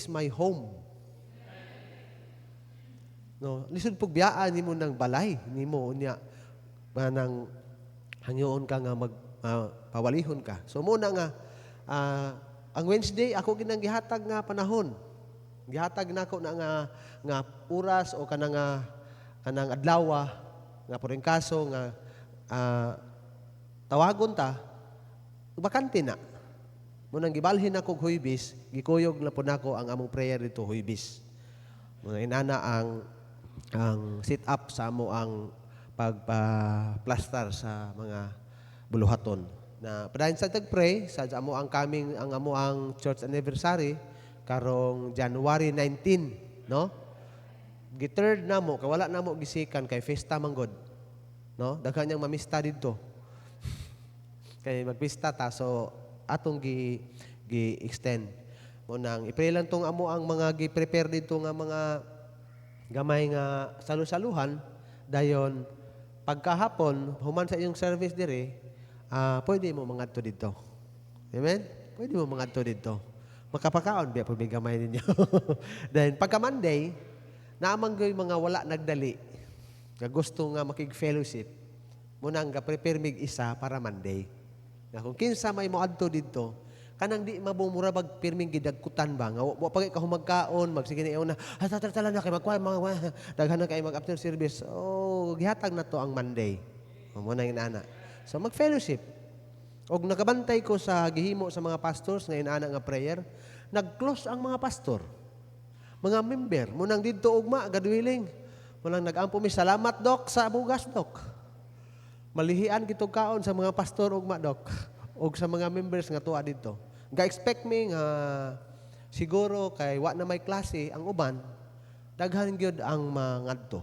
is my home. No, lisod pug biyaan nimo ng balay nimo unya nang hangyoon ka nga pawalihon ka. So muna nga ang Wednesday ako ginang gihatag nga panahon. Gihatag nako na nga oras o kanang adlaw nga puring kaso nga tawagon ta bakante na. Munang gibalhin ako Huwebes, gikuyog na po nako ang among prayer dito Huwebes. Muna inana ang sit up sa amo ang pagpa-plaster sa mga buluhaton. Na padayon sa tag-pray sa amo ang church anniversary karong January 19, no? Gi-third na mo, kay wala na mo gisikan kay festa manggod. No? Daghan niyang mamista dito. Kay magpista ta so atong gi-extend. Mo nang i-pray lang tong amo ang mga gi-prepare dito nga mga gamay nga salu-saluhan dayon pagkahapon human sa iyong service dire pwede mo mangadto dito. Amen? Pwede mo mangadto dito. Makapakaon biya pud gamay ninyo. Then pagka Monday naamang mga wala nagdali nga gusto nga makig-fellowship mo nang ga-prepare mig isa para Monday. Nga kung kinsa may moadto dito kanang di mabumura bag pirming gidagkutan ba nga wa pagay ka humagkaon magsige na na tala na kay magkuha mga daghan na kay mag after service gihatag na to ang Monday mo na inana so mag fellowship og nakabantay ko sa gihimo sa mga pastors nga inana nga prayer nag-close ang mga pastor mga member mo nang didto ugma gadwiling mo nang nagampo mi salamat dok sa bugas dok malihian kitog kaon sa mga pastor ugma dok og sa mga members nga tuwa dito. Ga-expect me nga siguro kay wa na may klase ang uban, daghan gyud ang mangadto.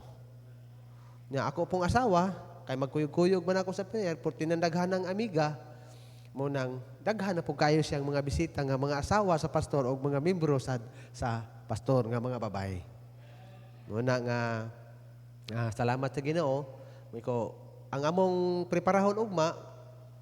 Nya ako pong asawa, kay magkuyog-kuyog man ako sa prayer, por tinandaghan ng amiga, mo nang daghan na po kayo siyang mga bisita nga mga asawa sa pastor o mga membro sa pastor nga mga babae. Muna nga salamat sa Ginoo, miko ang among preparahon ugma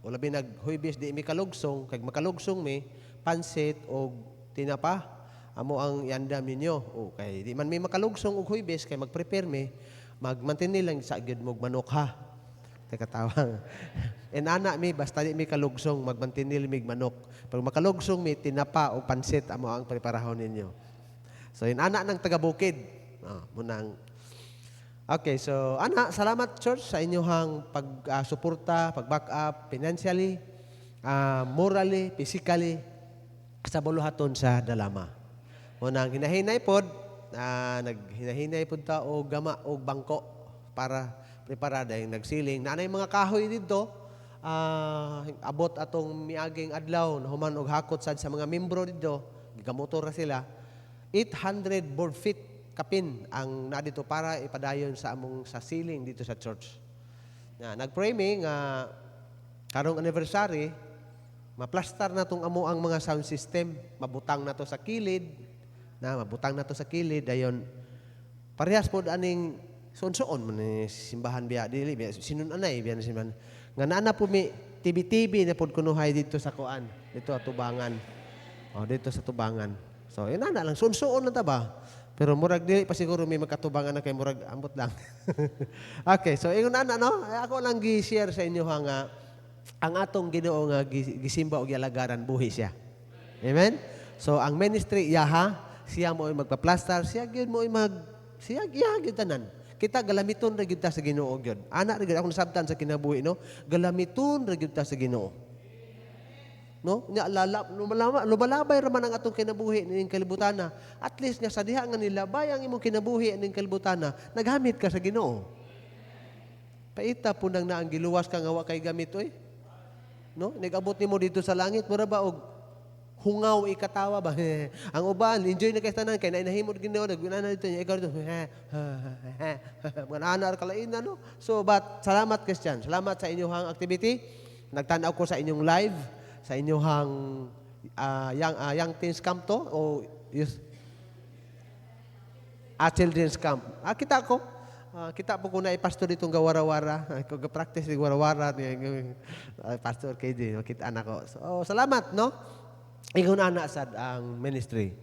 o labi nag-Huwebes di mi kalugsong, kag makalugsong mi, pansit o tinapa, amo ang iandam ninyo. O kay di man mi makalugsong og Huwebes, kay mag-prepare mi, magmantinil lang sa agad mog manok ha. Teka tawang. Ana mi, basta di mi kalugsong, magmantinil mig manok. Pag makalugsong mi, tinapa o pansit, amo ang preparahon ninyo. So ana ng taga-bukid. Munang okay, so salamat church sa inyong pag-suporta, pag-back up financially, morally, physically sa buluhaton sa Dalama. Muna hinahinay pod, naghinahinay pod ta og gama og bangko para preparada yung nagsiling. Naanay mga kahoy dito, abot atong miaging adlaw na human og hakot sad sa mga membro dito, gigamotor ra sila. 800 board feet kapin ang na dito para ipadayon sa among sa ceiling dito sa church. Nag-pray mi nga karong anniversary, maplastar na tong amo ang mga sound system, mabutang na to sa kilid, dayon parehas pod aning suon-suon man ni simbahan biya dili biya sinunanay biya na simbahan. Nga naa po mi TV na pod kunuhay dito sa kuan, dito sa Tubangan. Dito sa Tubangan. So inana lang suon-suon na ta ba? Pero murag dili pa siguro may magkatubangan na kay murag ambot lang. Okay, so ingon ana no, ako lang gi-share sa inyo nga ang atong Ginoo nga gisimba og gialagaran buhi siya. Amen. So ang ministry iyaha, siya mo magpa-plaster, siya gyud mo siya gyud tanan. Kita galamiton ra gyud ta sa Ginoo gyud. Ana ra gyud ako nasabtan sa kinabuhi no, galamiton ra gyud ta sa Ginoo. No? Nya lumalabay ra man ang atong kinabuhi ning kalibutana. At least nga sa diha nga nilabay ang imong kinabuhi ning kalibutana, naghamit ka sa Ginoo. Paita po nang naang giluwas ka nga wa kay gamit oy. No? Nagabot nimo dito sa langit mura ba og hungaw ikatawa ba? Ang uban enjoy na kay tanan kay nainahimod Ginoo naguna dito nya ikaw dito. Mga anar kalaina no. So but salamat Christian. Salamat sa inyong activity. Nagtan-aw ko sa inyong live sa inyong young teens camp to o youth children's camp. Kita po ko na pastor ditong gawara-wara. Ko ga-practice ng wara-wara pastor KD, kita anak ko. So salamat no. Ingon ana sad ang ministry.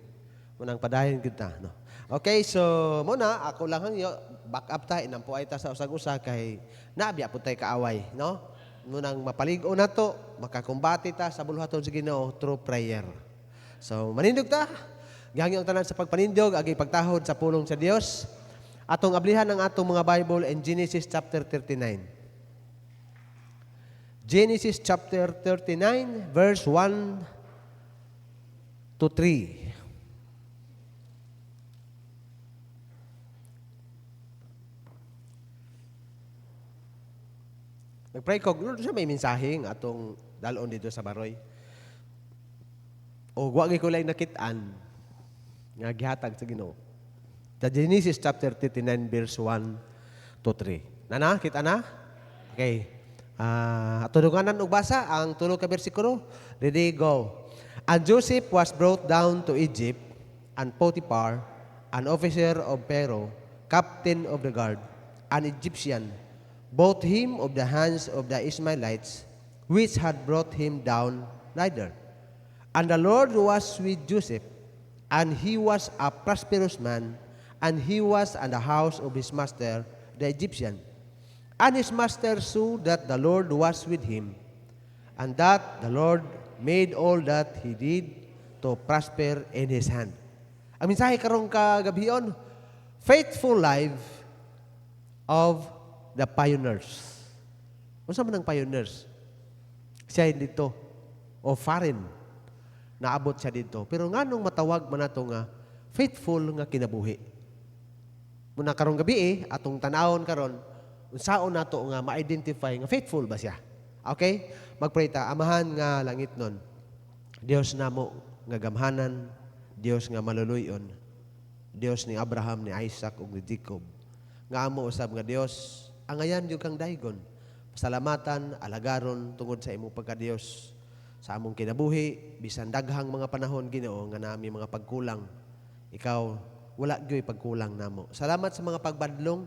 Munang padayon kita, no. Okay, so muna ako lang hangyo back up ta inampuay ta sa usag-usa kay nabiya pud tay kaaway, no. Munang mapaligo nato, makakumbati ta sa buluhaton sa Ginoo through prayer. So manindog ta. Gihangyo ang tanan sa pagpanindog agi pagtahod sa pulong sa Dios. Atong ablihan ang atong mga Bible in Genesis chapter 39. Genesis chapter 39 verse 1 to 3. Nagpray ko, Lord, siya may mensaheng atong dalon dito sa Baroy. O wag ko lang nakitaan nga gihatag sa Ginoo. The Genesis chapter 39 verse 1 to 3. Nana, kita na? Okay. Tulunganan og basa ang tulo ka bersikulo. Ready, go. And Joseph was brought down to Egypt, and Potiphar, an officer of Pharaoh, captain of the guard, an Egyptian, bought him of the hands of the Ishmaelites, which had brought him down thither. And the Lord was with Joseph, and he was a prosperous man, and he was in the house of his master, the Egyptian. And his master saw that the Lord was with him, and that the Lord made all that he did to prosper in his hand. Ang mensahe karong kagabion, faithful life of the pioneers. Unsa man ang pioneers? Siya dito o foreign naabot siya dito. Pero nganong matawag man nato nga faithful nga kinabuhi. Muna karong gabi atong tanawon karon unsaon nato nga ma-identify nga faithful ba siya. Okay? Magpray ta, Amahan nga langit nun. Dios namo nga gamhanan, Dios nga maluluyon, Dios ni Abraham, ni Isaac ug ni Jacob. Nga amo usab nga Dios angayan yung kang daygon. Pasalamatan, alagaron, tungod sa imong pagka-Diyos. Sa among kinabuhi, bisan daghang mga panahon Ginoo nga nami mga pagkulang. Ikaw, wala gyoy pagkulang namo. Salamat sa mga pagbadlong.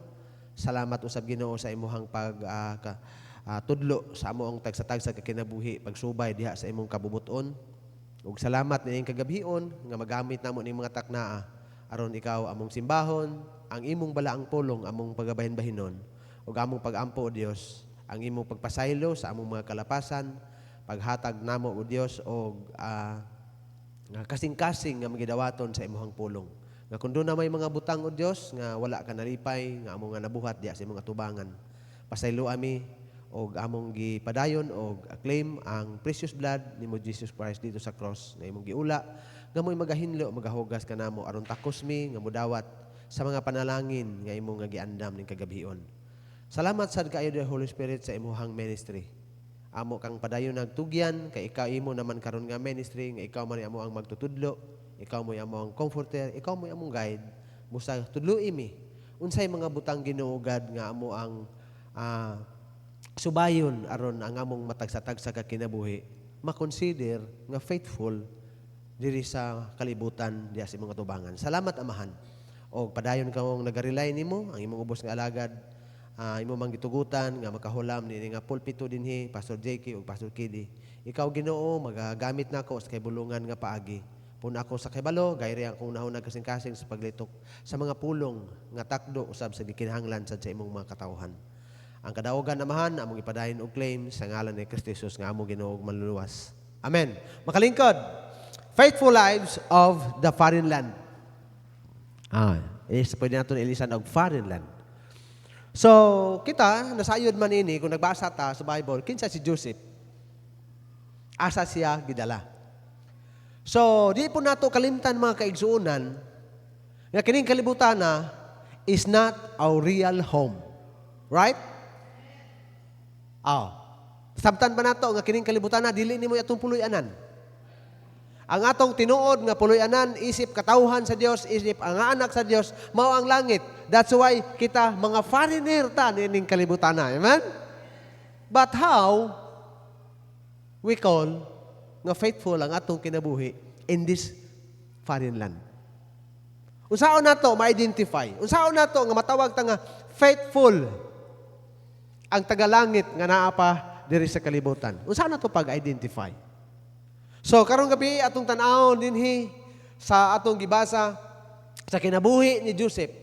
Salamat usab Ginoo sa imuhang tudlo sa among tagsa-tagsa ka kinabuhi, pagsubay diha sa imong kabubuton. Ug salamat nining kagabhion nga magamit namo ning mga taknaa aron ikaw among simbahon, ang imong balaang pulong among pagabahin-bahinon. Ug among pag-ampo o Dios, ang imong pagpasaylo sa among mga kalapasan, paghatag namo o Dios og kasing-kasing nga magidawaton sa imong pulong. Nga kun doon na may mga butang o Dios nga wala ka nalipay, nga among nga nabuhat diya sa imong atubangan. Pasaylo ami og among gipadayon og acclaim ang precious blood nimo Jesus Christ dito sa cross nga imong giula, nga mo'y magahinlo, magahugas ka namo aron takos mi nga mudawat sa mga panalangin nga imong nga giandam ning kagabhion. Salamat sad kaayo the Holy Spirit sa imuhang ministry. Amo kang padayon nagtugyan kay ikaw imo naman karon nga ministry nga ikaw man amo ang magtutudlo, ikaw mo amo ang comforter, ikaw mo among guide. Busa tudloi mi unsay mga butang ginuugad nga amo ang subayon aron ang among matagsa-tagsa ka kinabuhi makonsider nga faithful diri sa kalibutan diha sa imong atubangan. Salamat Amahan. Og padayon kang nagarelay nimo ang imong ubos nga alagad. Imo mang gitugutan nga makahulam ni nga pulpito dinhi Pastor JK ug Pastor Kidi. Ikaw Ginoo magagamit nako sa kay bulungan nga paagi. Pun ako sa kibalo gayri akong nahunag kasing-kasing sa paglitok sa mga pulong nga takdo usab sa gikinahanglan sa imong mga katawhan. Ang kadaugan Amahan among ipadayon og claim sa ngalan ni Kristo Jesus nga among Ginoo ug manluluwas. Amen. Makalingkod. Faithful lives of the foreign land. Pwede natin ilisan og foreign land. So, kita, nasayod man ini, kung nagbasa ta sa Bible, kinsa si Joseph? Asa siya gidala. So, di po nato kalimtan mga kaigsuunan, nga kining kalibutan na is not our real home. Right? Sabtan ba nato nga kining kalibutan na, dili nimo atong puloy-anan. Ang atong tinuod nga puloy-anan, isip katawhan sa Dios, isip ang anak sa Dios, mao ang langit. That's why kita mga foreigner ta ning kalibutan na. Amen? But how we call nga faithful ang atong kinabuhi in this foreign land? Unsaon nato ma-identify? Unsaon nato nga matawag ta nga faithful ang tagalangit nga naa pa diri sa kalibutan? Unsaon nato pag-identify? So, karong gabi atong tan-awon dinhi sa atong gibasa sa kinabuhi ni Joseph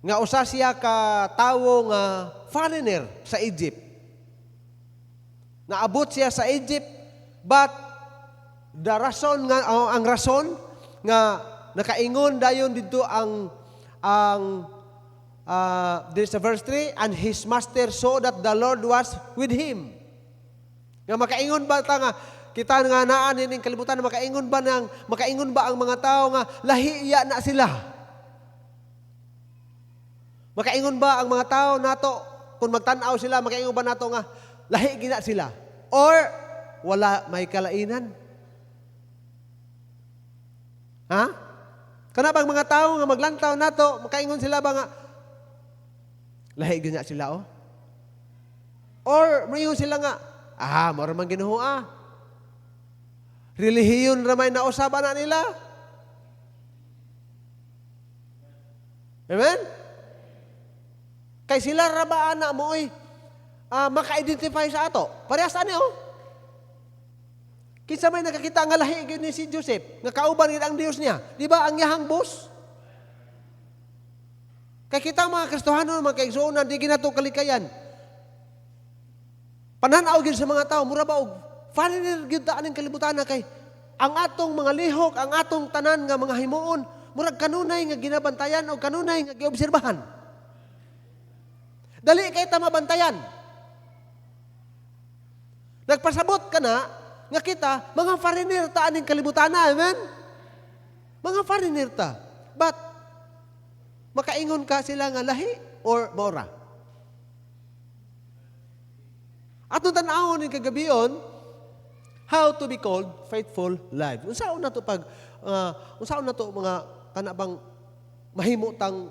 nga usa siya ka tawo nga foreigner sa Egypt. Naabot siya sa Egypt, but ang rason nga nakaingon dayon dito there's a verse 3, and his master saw that the Lord was with him. Nga makaingon ba ta nga kita nga naan ining kalibutan, makaingon ba ang mga tao nga lahiya na sila? Makaingon ba ang mga tao nato kung magtan-aw sila, makaingon ba nato nga lahi gina sila? Or wala may kalainan? Ha? Kana bang mga tao nga maglantaw nato, makaingon sila ba nga lahi gina sila Or mayon sila nga mao man Ginoo relihiyon ramay na usaban na nila. Amen? Kay sila rabaan na mo maka-identify sa ato. Parehas ani Kinsa may nakakita nga lahi gyud ni si Joseph, nga kauban gid ang Dios niya. Di ba ang yahang boss? Kay kita mga Kristohano, mga kaigsuonan, di ginato kalikayan. Pananaw gyud sa mga tao, mura ba og foreigner gyud ta aning kalibutan na kay ang atong mga lihok, ang atong tanan nga mga himuon, murag kanunay nga ginabantayan o kanunay nga giobserbahan. Dali kay ta mabantayan. Nagpasabot ka na nga kita, mga foreigner ta aning kalibutan na, amen? Mga foreigner ta. But, makaingon ka sila nga lahi or mora. At nung tanawon ng kagabion, how to be called faithful life. Unsaon na to mga kanabang mahimutang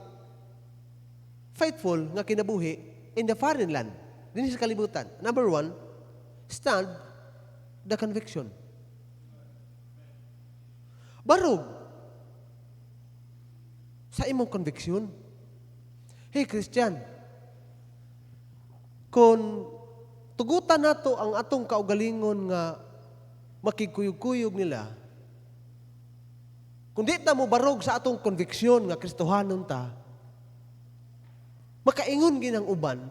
faithful nga kinabuhi in the foreign land, din sa kalibutan. Number 1, stand the conviction. Barog sa imong conviction. Hey Christian, kung tugutan nato ang atong kaugalingon nga makikuyog-kuyog nila, kung di na mo barog sa atong conviction nga Kristohanon ta, makaingon ginang uban,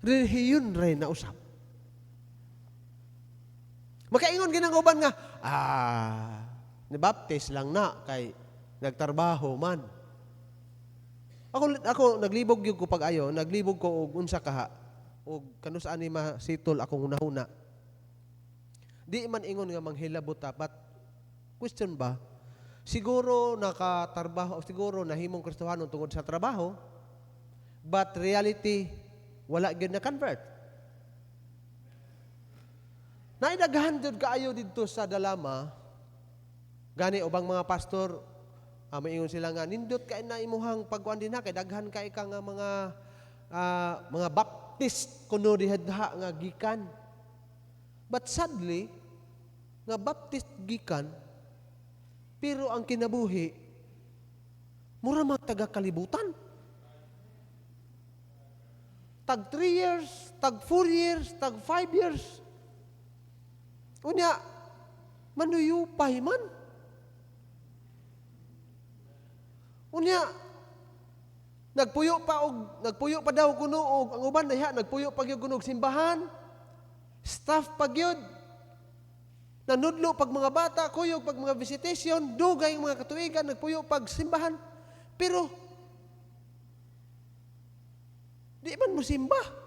relihiyon rin na usap. Makaingon ginang uban nga, nibaptis lang na kay nagtarbaho man. Ako naglibog yung ko pag-ayo, naglibog ko og unsa kaha, og kanus-an ni masitol akong una-una. Di man ingon nga manghilabot but question ba, siguro nakatarbaho, siguro nahimong Kristohanon tungod sa trabaho, but reality, wala gyud na convert. Naidaghan jud kaayo didto sa Dalama, gani ubang mga pastor, maingon sila nga nindot kay na imuhang pagkuan din kay daghan kay ka nga mga baptist kuno dihadha nga gikan. But sadly, nga baptist gikan, pero ang kinabuhi mura magtaga kalibutan. Tag 3 years, tag 4 years, tag 5 years. Unya, manuyupay man. Unya, nagpuyo pa daw kuno og ang uban diha nagpuyo pa gyud kuno og simbahan. Staff pa gyud. Nanudlo pag mga bata, kuyog pag mga visitation, dugay mga katuigan nagpuyo pag simbahan. Pero di man mo simba.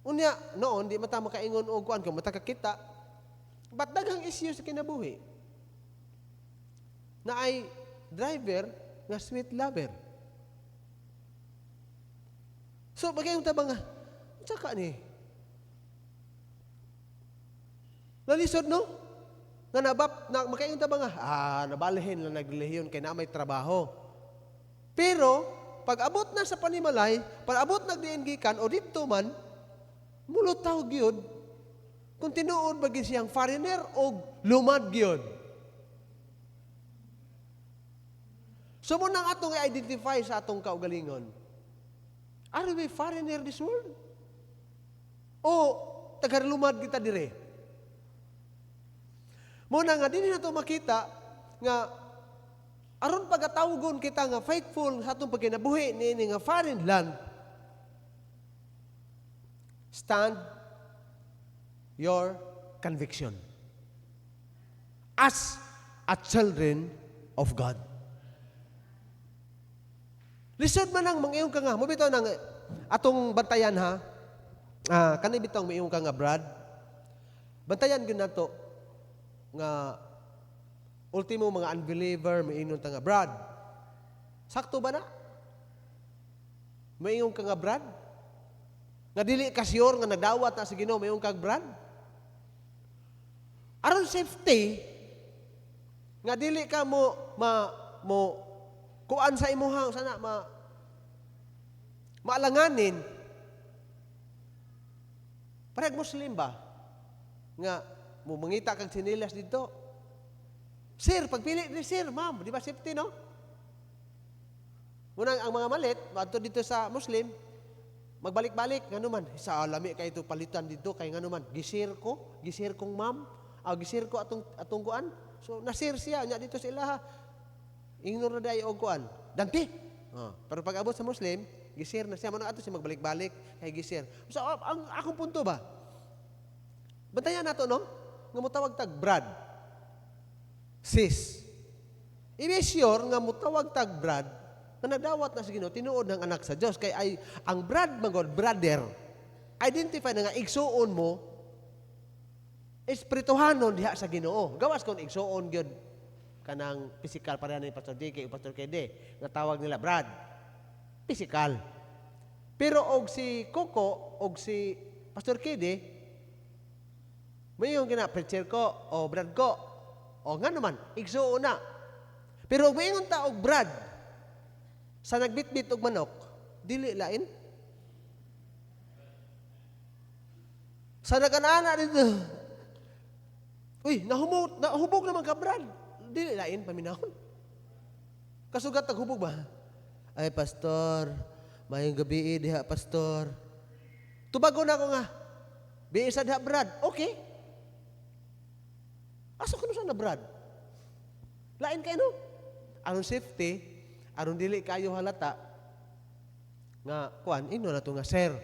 Unya, noon, di mata makaingon o kuan kung matakakita. But daghang issue sa kinabuhi na ay driver nga sweet lover. So, bagay yung taba nga, tsaka ni. Nalisod, no? Nga makay yung taba nga, nabalihin lang naglihiyon kay na may trabaho. Pero, pag abot na sa panimalay, pag abot nagdiingikan o dito man, mulutaw gyud kung tinuod ba gyud siyang foreigner o lumad gyud. So mo nang atong i-identify sa atong kaugalingon. Are we foreigner this world? O taga-lumad kita dire? Muna nga dinhi nato makita nga aron pagatawgon kita nga faithful sa atong pagkinabuhi niini nga foreign land, stand your conviction as a children of God. Lisod man ang mangiyong ka nga. Mabitaw nang atong bantayan ha. Kani bitong mangiyong ka nga, Brad. Bantayan gyud nato nga ultimo mga unbeliever maingon ta nga, Brad. Sakto ba na? Mangiyong ka nga, Brad. Nga dili ka sure nga nagdawat na sa Ginoo mangiyong kag Brad. Aron safety nga dili ka mo kuan sa imuhang sana maalanganin. Parang Muslim ba nga mo mangita kag sinilas dito, sir, pagpili ni sir, ma'am, di ba safety, no? Munang ang mga malit adto dito sa Muslim magbalik-balik ngano man sa alami kay ito palitan dito kay ngano man gisir kong ma'am, gisir ko atong kuan. So nasir siya nya dito sa ilaha. Ignore na dayo og kuan. Dante. Pero pag abot sa Muslim, gisir na siya man ato siya magbalik-balik kay gisir. So ang akong punto ba? Bantayan nato no? Nga mutawag tag Brad. Sis. I-sure nga mutawag tag Brad na nagdawat na sa Ginoo tinuod ng anak sa Dios kay ay ang Brad magod brother. Identify na nga igsuon mo espirituhanon diha sa Ginoo. Gawas kon igsuon gyud kanang physical pareha ni Pastor DK o Pastor KD nga tawag nila Brad. Physical. Pero og si Coco og si Pastor KD mayong gina preacher ko o Brad ko o nga naman igsuon na. Pero mayong ta og Brad sa nagbitbit og manok dili lain. Sa nag-ana dito uy, nahubog naman ka, Brad. Dili lain paminahon. Kasugat naghubog ba? Ay, pastor, mayong gabi diha, pastor. Tubago na ako nga. Biisa diha, Brad. Okay. Aso ka na Brad? Lain kayo, no? Aron safety, aron dili kayo halata, nga, kuan, ino na to nga, sir.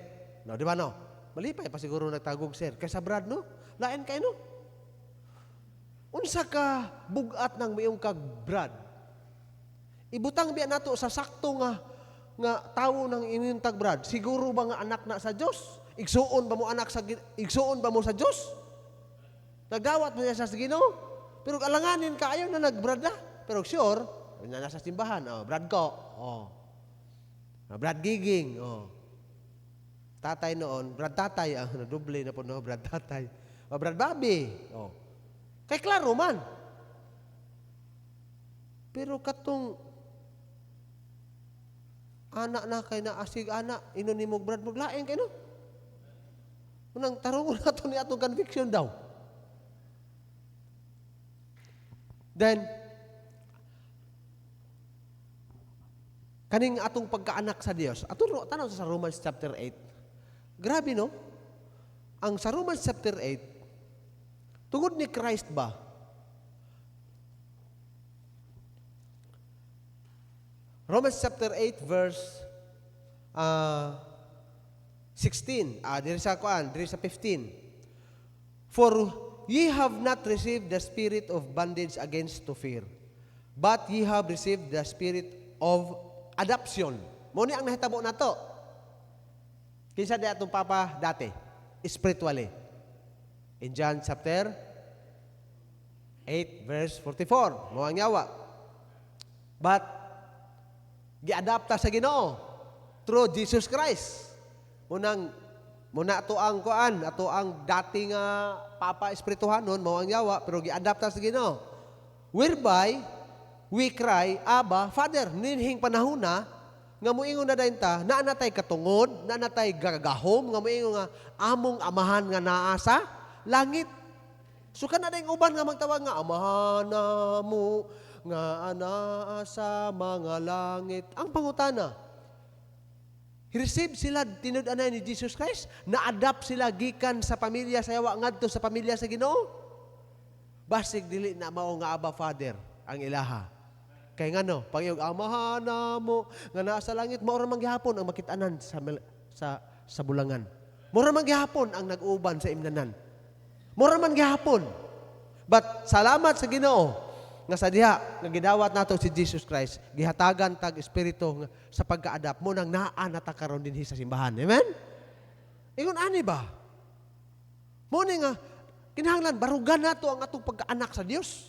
No, di ba, no? Malipay pa siguro nagtagog, sir. Kaysa Brad, no? Lain kayo, no? Unsa ka bugat ng mayong kag Brad. Ibutang biya nato sa sakto nga tawo ng inyong tag Brad. Siguro ba nga anak na sa Dios? Igsuon ba mo sa Dios? Nagdawat mo niya sa Ginoo. Pero alanganin ka ayaw na nag-Brad na. Pero sure, na nasa simbahan, Brad ko. Brad Giging, Tatay noon, Brad Tatay, naduble na po no, Brad Tatay. Brad Bobby, Kay klaro man. Pero katong anak na kay naasig anak, ino ni mo Brad maglaeng kay no? Unang tarong na ito ni atong conviction daw. Then, kaning atong pagkaanak sa Dios, atong tanaw sa Romans chapter 8. Grabe no? Ang sa Romans chapter 8, tungod ni Christ ba? Romans chapter 8 verse 16. Diri sa 15. For ye have not received the spirit of bondage against to fear, but ye have received the spirit of adoption. Mo ni ang nahitabo nato. Kinsa di atong papa dati? Spiritually. In John chapter 8 verse 44, mo ang yawa. But giadapta sa Ginoo through Jesus Christ. Muna ato ang kuan, ato ang dati nga papa espirituhanon mo ang yawa pero giadapta sa Ginoo. Whereby we cry, Abba, Father, ninhing panahona nga moingon na dayon ta, naa natay katungod, naa natay gagahom, nga moingon nga among amahan nga naa sa langit. So kana dayong uban nga magtawag nga amahan mo nga anaa sa mga langit. Ang pangutana, receive sila tinud-anay ni Jesus Christ, na-adapt sila gikan sa pamilya sa yawa ngadto sa pamilya sa Ginoo. basig dili na mao nga Abba Father ang ilaha. Kay ngano, pag yung amahan mo nga nasa langit, mao ra man gihapon ang makit-anan sa bulangan. Mao ra man gihapon ang nag-uban sa imnanan. Mao ra man gihapon. But salamat sa Ginoo nga sa diha nga gidawat nato si Jesus Christ, gihatagan tag espiritu sa pagka-adapt mo nang naa nata karon dinhi sa simbahan. Amen? Ingon ani ba? Mo ni nga kinahanglan barugan nato ang atong pagkaanak sa Dios.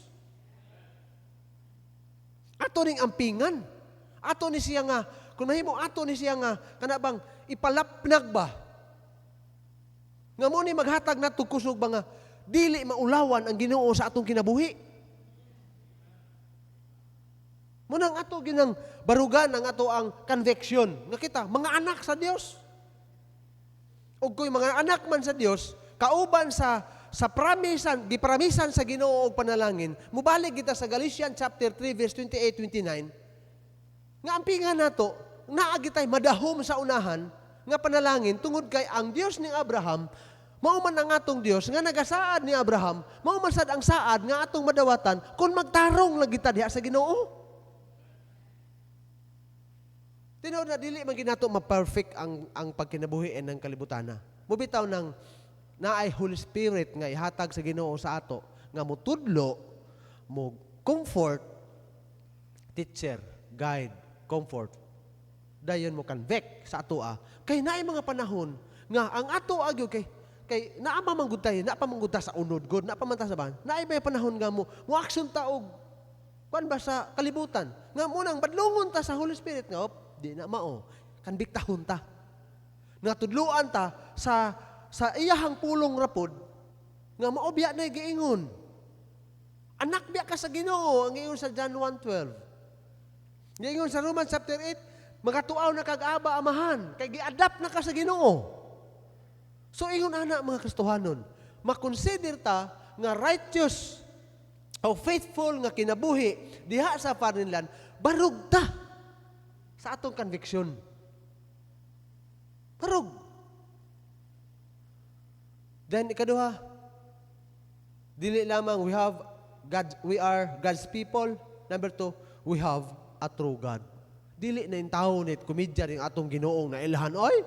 Ato ning ampingan. Ato ni siya nga kung mahimo ato ni siya nga kana bang ipalapnag ba? Nga mo ni maghatag nato kusog ba nga dili maulawan ang Ginoo sa atong kinabuhi. Munang ato ginang barugan ang ato ang conviction nga kita mga anak sa Dios. Ug koy mga anak man sa Dios, kauban sa gipramisan sa Ginoo og panalangin, mubalik kita sa Galatians chapter 3 verse 28-29. Nga ampingan nato, naa gitay madahom sa unahan nga panalangin tungod kay ang Dios ni Abraham mao man ang atong Dios nga nagasaad ni Abraham, mao man sad ang saad nga atong madawatan kung magtarong lang kita diha sa Ginoo. Tinuod na dili man ginato ma-perfect ang pagkinabuhian ng kalibutana. Mubitaw ng naay Holy Spirit nga ihatag sa Ginoo sa ato nga mutudlo, mo comfort, teacher, guide, comfort. Dayon mo convict sa ato kay naay mga panahon nga ang ato agyo kay naa pa man gud tayo, naa pa man gud ta sa unod gud, naa pa man ta sa ban. Naay may panahon nga mo action ta og kuan ba sa kalibutan. Nga munang badlongon ta sa Holy Spirit nga di na mao, kanbiktahon ta. Nga tudluan ta sa iyahang pulong rapod, nga maobya na giingon. Anak biya ka sa Ginoo, ang ingon sa John 1:12. Giingon sa Romans chapter 8, magatuaw na kag-aba amahan, kay gi-adapt na ka sa Ginoo. So ingon ana mga Kristohanon, makonsider ta nga righteous o faithful nga kinabuhi diha sa foreign land, barug ta sa atong conviction. Karog. Then ikaduha, dili lamang we are God's people. Number 2, we have a true God. Dili na yung tao nit komedya ring atong Ginoong na ilahan. Oy!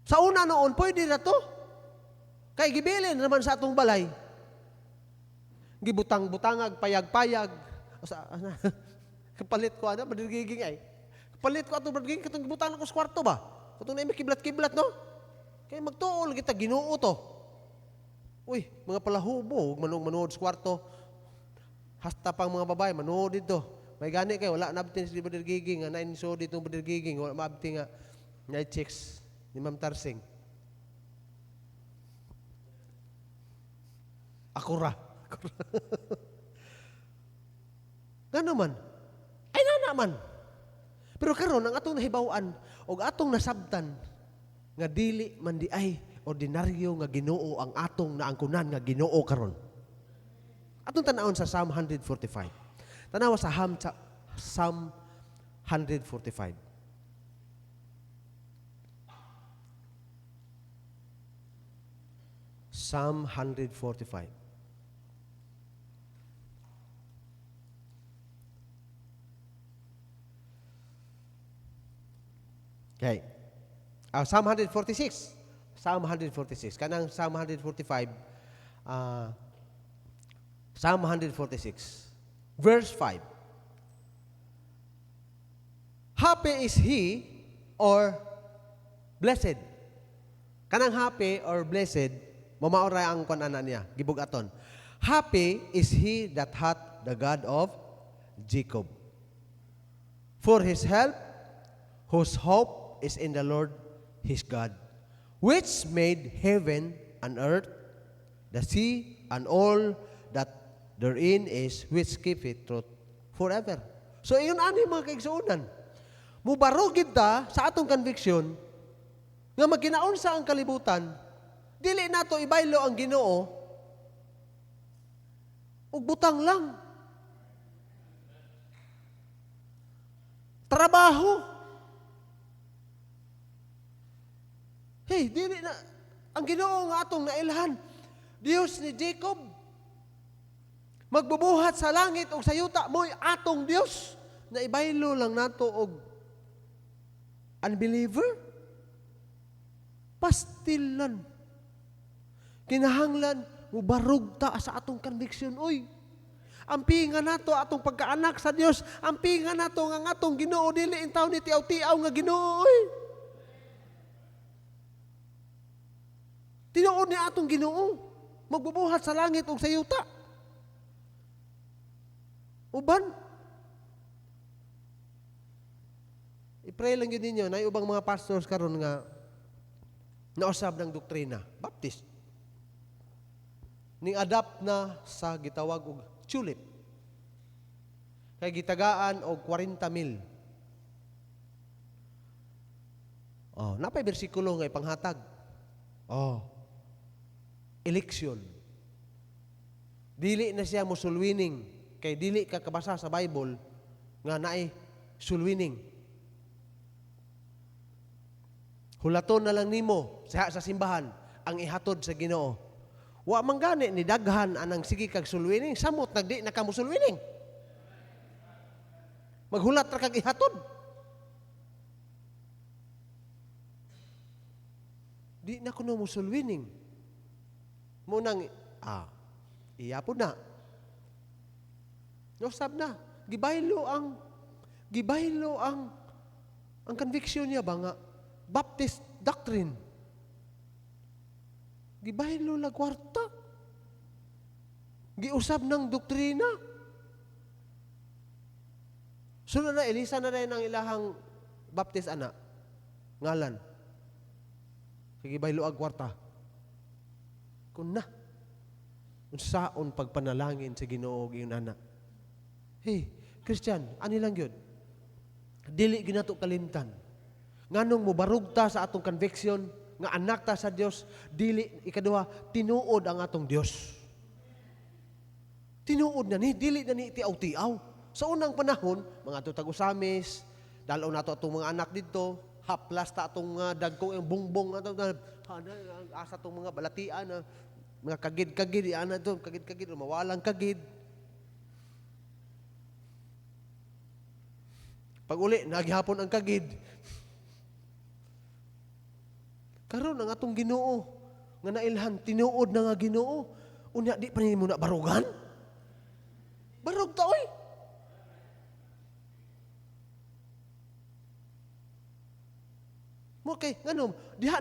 Sa una noon, pwede na to. Kay gibilin naman sa atong balay. Gibutang-butangag, payag-payag. Kapalit ko, badirgiging ay. Kapalit ko ato badirgiging, katong gibutan ko sa kwarto ba? Katong na may kiblat-kiblat, no? Kaya magtuol kita, Ginoo to. Uy, mga palahubo, manood sa kwarto. Hasta pang mga babae, manood dito. May gani kayo, wala nabtin si badirgiging, nga nainso dito badirgiging, wala mabtin nga, night chicks, ni Ma'am Tarsing. Akura. Gano man? Ay na naman. Pero karon ang atong nahibaw-an o atong nasabtan nga dili man di ay ordinaryo nga Ginoo ang atong naangkunan nga Ginoo karon. Atong tan-awon sa Psalm 145. Tanawa sa Psalm 145. Psalm 145. Okay. Psalm 146. Psalm 146. Kanang Psalm 145. Psalm 146. Verse 5. Happy is he or blessed. Kanang happy or blessed, mamaoray ang kunanan niya, gibugaton. Happy is he that hath the God of Jacob. For his help, whose hope is in the Lord his God, which made heaven and earth, the sea, and all that therein is, which keepeth truth forever. So, iyon ani mga kaigsuunan. Mubarugid ta sa atong conviction nga magkinaunsa ang kalibutan, dili nato ibaylo ang Ginoo ug butang lang. Trabaho. Hey, dili na ang Ginoo nga atong nailhan. Dios ni Jacob. Magbubuhat sa langit o sa yuta mo'y atong Dios. Na ibaylo lang nato og unbeliever. Pastilan. Kinahanglan, mubarog ta sa atong conviction. Uy, ampingan nato atong pagkaanak sa Dios. Ampingan nato nga atong Ginoo dili in taon ni tiaw-tiaw nga Ginoo. Uy. Tinuod ni atong Ginoo. Magbubuhat sa langit o sa yuta. Uban. I-pray lang yun ninyo na ubang mga pastors karon nga nausab ng doktrina. Baptist. Ning adapt na sa gitawag og tulip. Kay gitagaan og 40,000. Oh, napay bersikulo nga ipanghatag. Oh. Election. Dili na siya musulwining kay dili ka kabasa sa Bible nga naay sulwining. Hulaton na lang nimo sa simbahan ang ihatod sa Ginoo. Wa man gani ni daghan anang sige kag sulwining, samot nagdi na ka musulwining. Maghulat ra kag ihatod. Di na kuno musulwining. Munang iya po na. No sab na. Gibaylo ang conviction niya ba nga Baptist doctrine. Gibaylo la kwarta. Giusab ng doktrina. Sunod na, Elisa na rin ang ilahang Baptist anak. Ngalan. Sige, baylo ag kwarta. Kung na. Unsaon pagpanalangin sa Ginoo yung anak. Hey, Christian, ani lang yun. Dili ginato kalimtan. Nganong mubarug ta sa atong conviction, nga anak ta sa Dios, dili ikaduha tinuod ang atong Dios. Tinuod na ni, dili na ni tiaw-tiaw. Sa unang panahon, mga tag-usamis, dalaw nato atong mga anak dito, haplas ta atong dagko yung bongbong asa atong mga balatian mga kagid-kagid ana to, kagid-kagid mawalang kagid. Pag uli naghihapon ang kagid. Karon ang atong Ginoo nga nailhan tinuod na nga Ginoo, unya di pa nimo na barugan? Barog ta oy. Okay, ngano, diha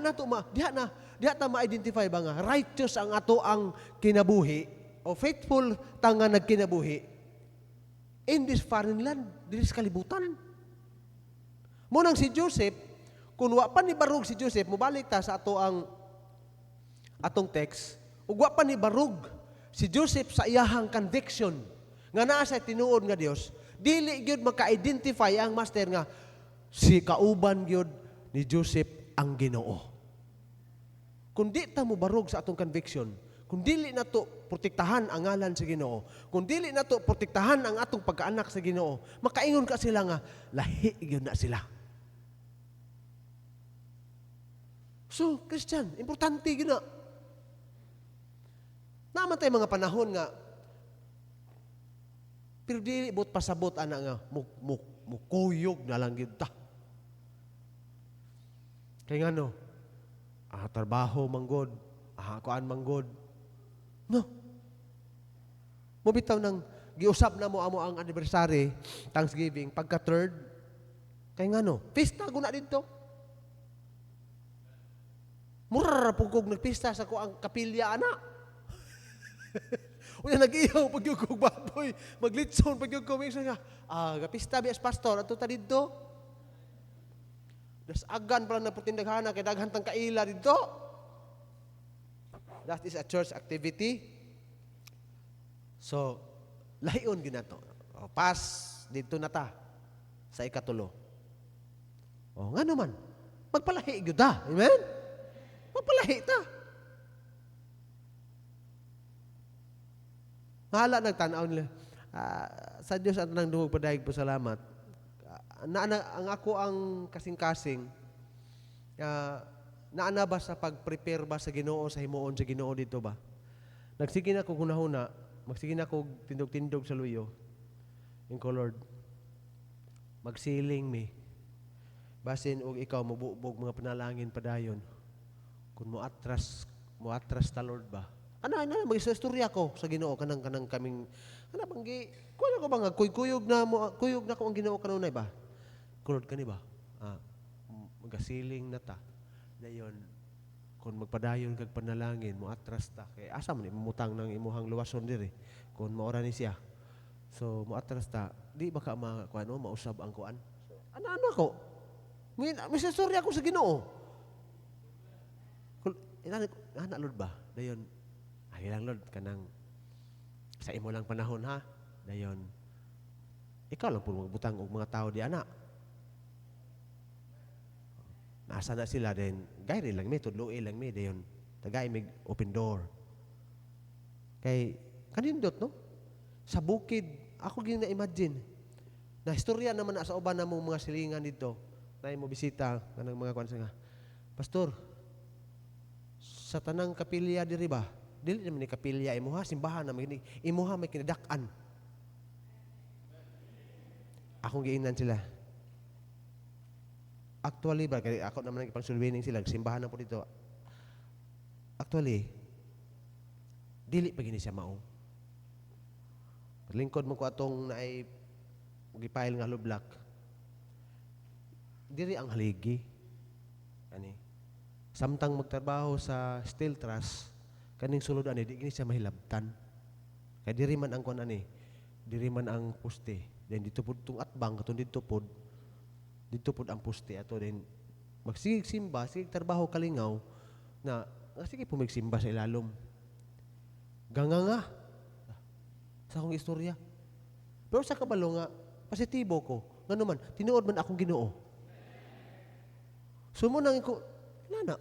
ta ma-identify ba nga righteous ang ato ang kinabuhi o faithful ta nga nagkinabuhi in this foreign land, dili sa kalibutan. Mo nang si Joseph, kung wa pa ni barug si Joseph, mubalik ta sa atong text, ug wa pa ni barug si Joseph sa iyahang conviction nga naa sa tinuod nga Dios, dili gyud maka-identify ang master nga si kauban gyud ni Joseph ang Ginoo. Kung di ta mo barug sa atong conviction, kung dili na to protektahan ang ngalan sa Ginoo, kung dili na to protektahan ang atong pagkaanak sa Ginoo, makaingon ka sila nga lahi gyud na sila. So, Christian, importante gyud na. Naman tayo mga panahon nga pero dili bot pasabot ana nga mukuyog na lang gyud ta. Kaya nga no, trabaho manggod, kuan manggod. No. Mubitaw nang giusap na mo amo ang anniversary, Thanksgiving, pagka third. Kaya nga no, pista guna dito. Mura pugog nagpista sa ko ang kapilya ana. Unya nag-iyaw pag yung kong baboy, maglitson pag yung kumingsa nga, kapista bias pastor, ato ta dito. Das agan pala na putindaghana kay daghan tang kaila dito. That is a church activity. So, lahion ginato. Pas dito na ta sa ikatulo. Nga naman. Magpalahi gyud ta. Amen? Magpalahi ta. Mahala nagtanaw nila. Sa Dios at nang duhog padayag po salamat. Ang ako ang kasing-kasing naana ba sa pag-prepare ba sa Ginoo sa himuon sa Ginoo dito ba? Nagsige na ko hunahuna, magsige na ko tindog-tindog sa luyo. In ko, Lord, magsiling mi. Basin og ikaw mabubog mga panalangin padayon. Kung mo atras ta Lord ba? Ano mag-istorya ko sa Ginoo kanang kaming banggi kuno ko ba kuyog na ko ang Ginoo kanunay ba? Lord kani ba? Magasiling na ta. Dayon kung magpadayon kag panalangin mo atras ta kay asa man mamutang ng imuhang luwason diri kung maora ni siya. So mo atras ta di ba ka mausab ang kuan? Ano ko? May istorya ko sa Ginoo. Ana Lord ba? Dayon, lang Lord, kanang sa imo lang panahon ha. Dayon, ikaw lang po magbutang og mga tao di ana. Nasa na sila din, gayri lang mi, tudloi lang mi, dayon, tagay mig open door. Kay, kanindot no? Sa bukid, ako gina imagine na istorya naman na sa uban na mong mga silingan dito, na mo bisita, kanang mga kwansa nga, Pastor, sa tanang kapilya diri ba? Dili naman ni kapilya imuha, simbahan na may imuha may kinadak-an. Akong giingnan sila. Actually ba, kaya ako naman ipangsulwining sila, simbahan na po dito. Actually, dili pa gini siya mao. Lingkod mo ko atong naay gipile nga lublak. Diri ang haligi. Ani. Samtang magtrabaho sa steel truss, kaning sulod ani di gini siya mahilabtan. Kay diri man ang kuan ani, diri man ang poste. Then dito pud tung atbang katong dito pud ang poste ato then magsigig simba, sige trabaho kalingaw na sige po magsimba sa ilalom. Ganganga sa akong istorya. Pero sa kabalo nga positibo ko. Ngano man tinuod man akong Ginoo. Sumo nang ko nana.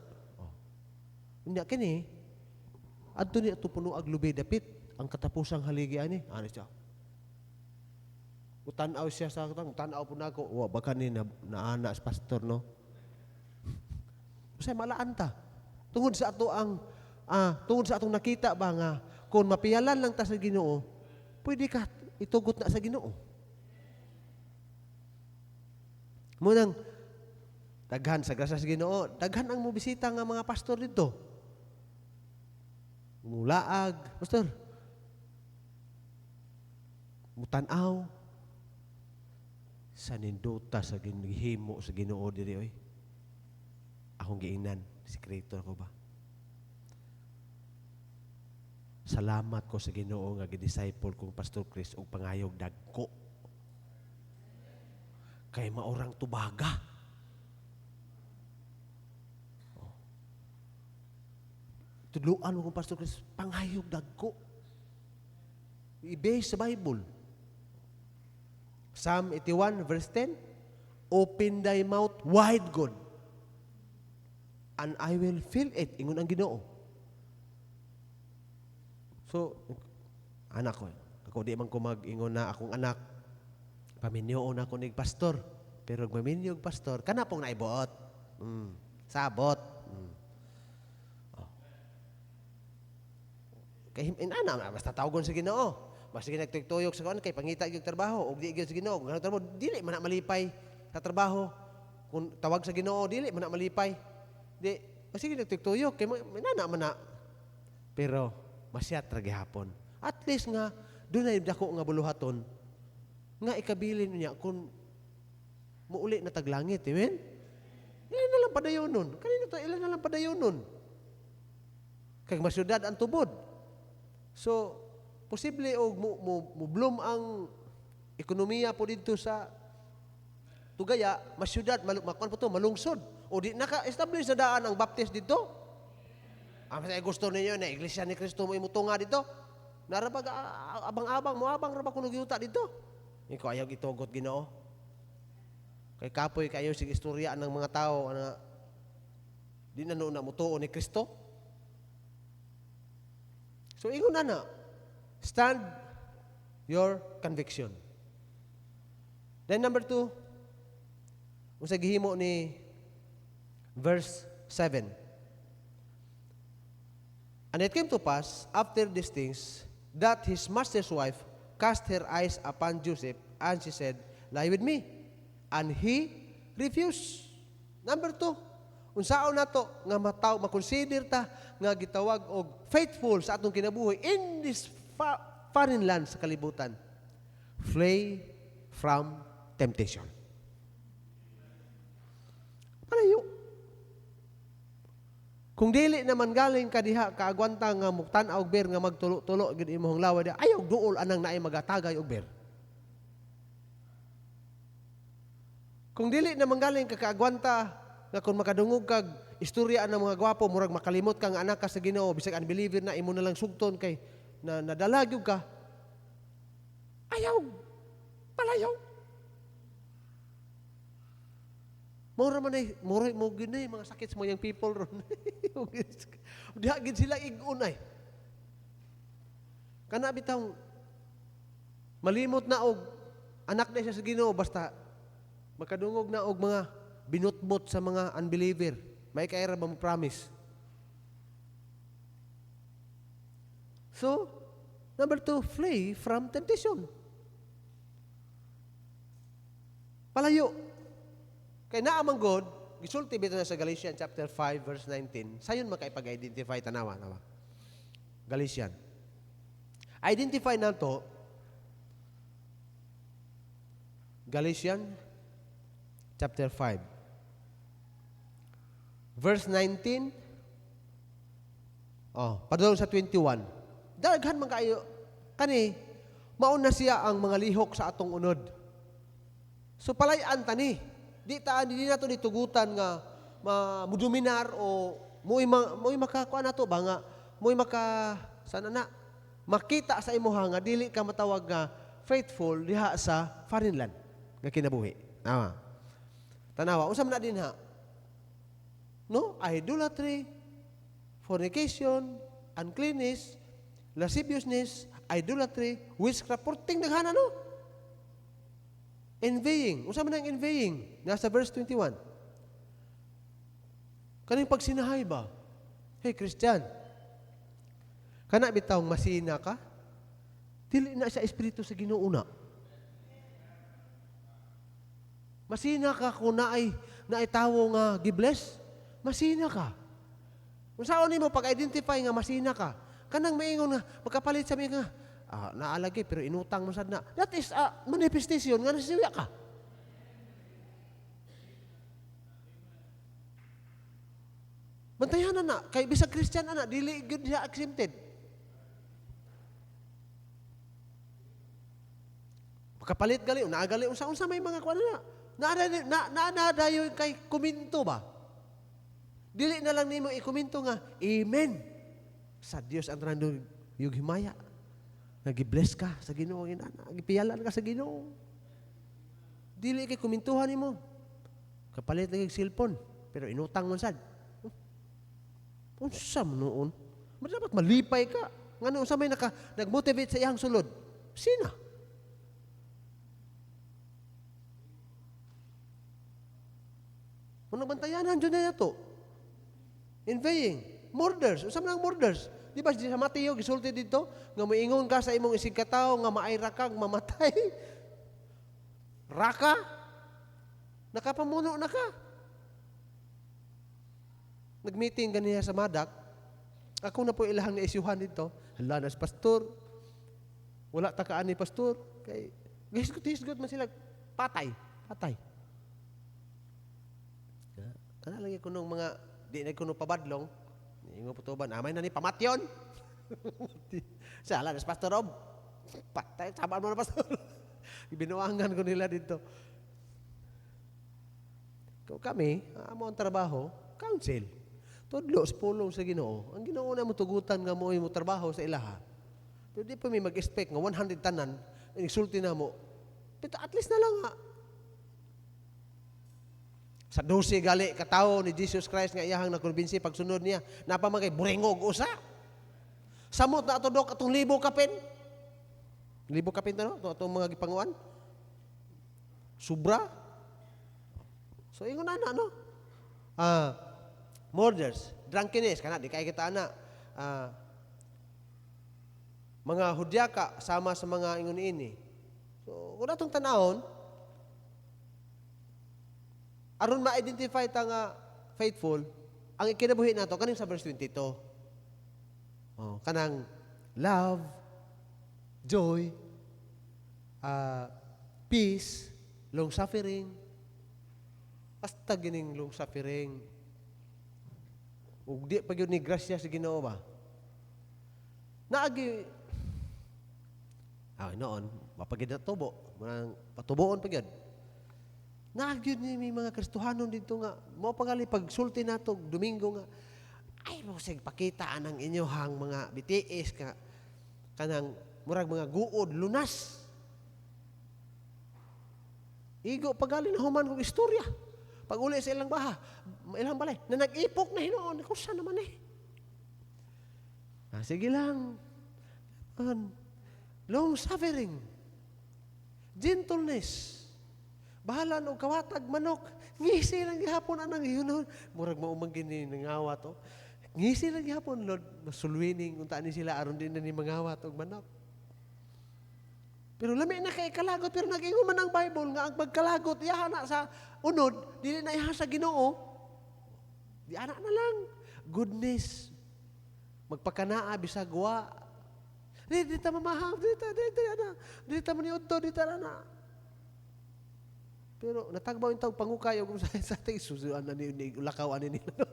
Hindi kini adto ni ato puno ag lubi dapit ang katapusang haligi ani. Ano siya? Utanaw siya sa katang, utanaw po na ako. Wa baka ni naana as pastor no. Usay malaan ta. Tungod sa atong nakita ba nga kung mapiyalan lang ta sa Ginoo, pwede ka itugot na sa Ginoo. Munang daghan sa grasya sa Ginoo, daghan ang mobisita nga mga pastor dito. Mulaag, pastor. Mutanaw sa ninduta sa ginhimo sa Ginoo diri oy. Akong giingnan, sikreto ako ba? Salamat ko sa Ginoo nga gidisciple kong Pastor Chris og pangayog dagko. Kay maorang tubaga. Tudluan mo kong Pastor Chris, pangayog dagko. I-base sa Bible. Psalm 81 verse 10, open thy mouth wide, God, and I will fill it. Ingon ang Ginoo. So, anak ko, ako di man ko mag-ingon na akong anak, paminyoon ako ni pastor, pero maminyo og pastor, kana pong naibuot. Sabot. Oh. Kay inana, basta tawgon sa Ginoo. Basta ginagtuyok sa kuan kay pangita gyud trabaho og di gyud sa Ginoo. Ngano trabaho dili man na malipay sa trabaho. Kung tawag sa Ginoo dili man na malipay. Di basta ginagtuyok kay manana man na. Pero masyat ra gihapon. At least nga dunay dako nga buluhaton nga ikabilin niya kung muuli na taglangit, amen? Ilan na lang padayonon. Kanino to ilan na lang padayonon. Kay masyudad ang tubod. So posible og mo bloom ang ekonomiya po dito sa Tugaya, masyudad, makuan po to, malungsod. O di naka-establish na daan ang baptist dito. Ang gusto ninyo na Iglesia ni Cristo mo imutunga dito. Narapag abang-abang mo abang ra ba kuno giyuta dito. Ikaw ayaw gitugot Ginoo. Kay kapoy kayo sig istorya ng mga tao na di na na mutuo ni Kristo. So ingon na stand your conviction. Then number 2, kung sa gihimo ni verse 7. And it came to pass, after these things, that his master's wife cast her eyes upon Joseph, and she said, lie with me. And he refused. Number 2, unsaon nato nga makonsider ta nga gitawag og faithful sa atong kinabuhi in this foreign land sa kalibutan. Flee from temptation. Palayo. Kung dili naman galing ka diha kaagwanta nga muktan-aw og ber nga magtulo-tulo gid imong lawa diha, ayaw duol anang naay magatagay og ber. Kung dili naman galing ka kaagwanta nga kung makadungog kag istorya ng mga gwapo murag makalimot ka nga anak ka sa Ginoo bisag unbeliever na imo na lang sugton kay na nadalagyog ka. Ayaw. Palayaw. Mura man ay, mura mo gini mga sakit sa mga young people ron. Diha gid sila igun ay. Kana bitaw malimot na og anak na siya sa Ginoo basta makadungog na og mga binutbot sa mga unbeliever. May kaira ba mo promise? So, number 2, flee from temptation. Palayo. Kay naamang God, gisulti bitaw na sa Galatians chapter 5 verse 19. Sayon makaipag-identify tanawa. Galatians. Identify nato Galatians chapter 5 verse 19. Padulong sa 21. Daghan man kayo kani mauna siya ang mga lihok sa atong unod. So palayan tani. Di nato nitugutan nga muduminar o muy makakuha nato ba nga muy sana na makita sa imuha nga dili ka matawag nga faithful diha sa foreign land nga kinabuhi. Tanawa usam na din ha. No, idolatry, fornication, uncleanness, lasciviousness, idolatry, witchcraft, porting naghana no. Envying. Unsa man ang envying? Nasa verse 21. Kaning pagsinahay ba? Hey, Christian. Kana bitaw masina ka? Dili na sa espiritu sa Ginoo na. Masina ka kung naay tawo nga gibless? Masina ka. Unsaon nimo pag-identify nga masina ka? Kanang maingon nga magkapalit sa mga naalagi pero inutang mo sad na. That is a manifestation nga nasiya ka. Bantayan na kay bisag Christian ana dili gyud siya exempted. Pagkapalit gali naagali unsa may mga kuan na dayon kay kuminto ba? Dili na lang nimo ikuminto nga amen. Sa Dios ang random yung himaya. Nagi-bless ka sa Ginoo, nagipiyalan ka sa Ginoo. Dili kay kumintuhan nimo. Kapalit lagi cellphone, pero inutang man sad. Unsa man noon? Dapat malipay ka. Ngano unsa may nag-motivate sa iyang sulod? Sina? Kung nabantayanan dyan na ito. Envying. Murders. Unsa man ang murders? Di ba sa Mateo, gisulti dito, nga moingon ka sa imong isig katawo, nga maayra kang mamatay. Raka? Nakapamuno na ka. Nag-meeting ganiya sa Madak. Ako na po ilahang naisyuhan dito. Hala, nas pastor. Wala takaan ni pastor. Kay, hisgot man sila. Patay. Kana lagi ko nung mga, di na ko nung pabadlong, ingo putuban, amay na ni pamatyon. Sala, nas Pastor Rob. Patay, sabahan mo na Pastor. Binuangan ko nila dito. Kami, amo ang trabaho, council. Tudlo, pulong sa Ginoo. Ang Ginoo na mo tugutan nga mo trabaho sa ilaha. Pero di pa may mag-expect nga 100 tanan, insulti na mo. Pero at least na lang nga. Sa 12 gali katao ni Jesus Christ nga iyahang nakumbinsi pagsunod niya, napamagay buringog usa. Samot na atudok atong 1,000 kapin. 1,000 kapin no? Atong mga gipanguan. Sobra. So ingon na no. Murders, drunkenness kana di kay kita ana. mga Hudyaka sama sa mga ingon ini. So, kung atong tanahon, aron ma-identify ta nga faithful, ang ikinabuhi nato kaning sa verse 22. Oh, kanang love, joy, peace, long suffering. Hasta gining long suffering. Ug di pa gyud ni grasya sa Ginoo ba? Naagi noon, mapagid na tubo, patubuon pa gyud. Nagyud ni may mga Kristohanon dito nga, mao pangali pagsulti nato Domingo nga, ay mo sig pakita anang inyohang mga BTS ka kanang murag mga guod lunas. Igo pagali na human kog istorya. Pag uli sa ilang ilang balay, na nag-ipok na hinoon, kusa naman eh. Sige lang. Long suffering, gentleness, bahala no kawatag manok, ngisi lang gihapon anang yun. Murag maumang gini nangawa to. Ngisi lang gihapon, Lord, masulwining unta ni sila aron din na ni mangawat og manok. Pero lami na kay kalagot, pero nag-ingon man ang Bible nga ang pagkalagot iyaha na sa unod, dili na iyaha sa Ginoo. Di ana na lang. Goodness. Magpakanaa bisag wa. Di ta mamahal, di ta maniudto, di ta na. Pero natagbaw yung tawag pangukay kung sa ating susuan na ni ulakaw ani nila.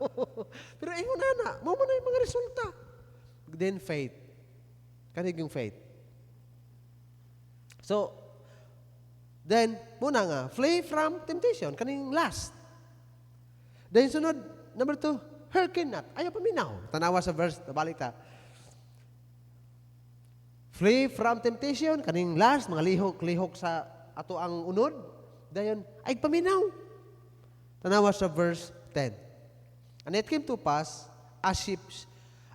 Pero ingon na, mo man yung mga resulta. Then faith. Kanig yung faith. So, then, muna nga, flee from temptation. Kaning last. Then sunod, number 2, hearken not. Ayaw paminaw. Tanawa sa verse, nabalik ta. Flee from temptation. Kaning last, mga lihok sa ato ang unod. Dayon, ay paminaw. Tanawa sa verse 10. And it came to pass,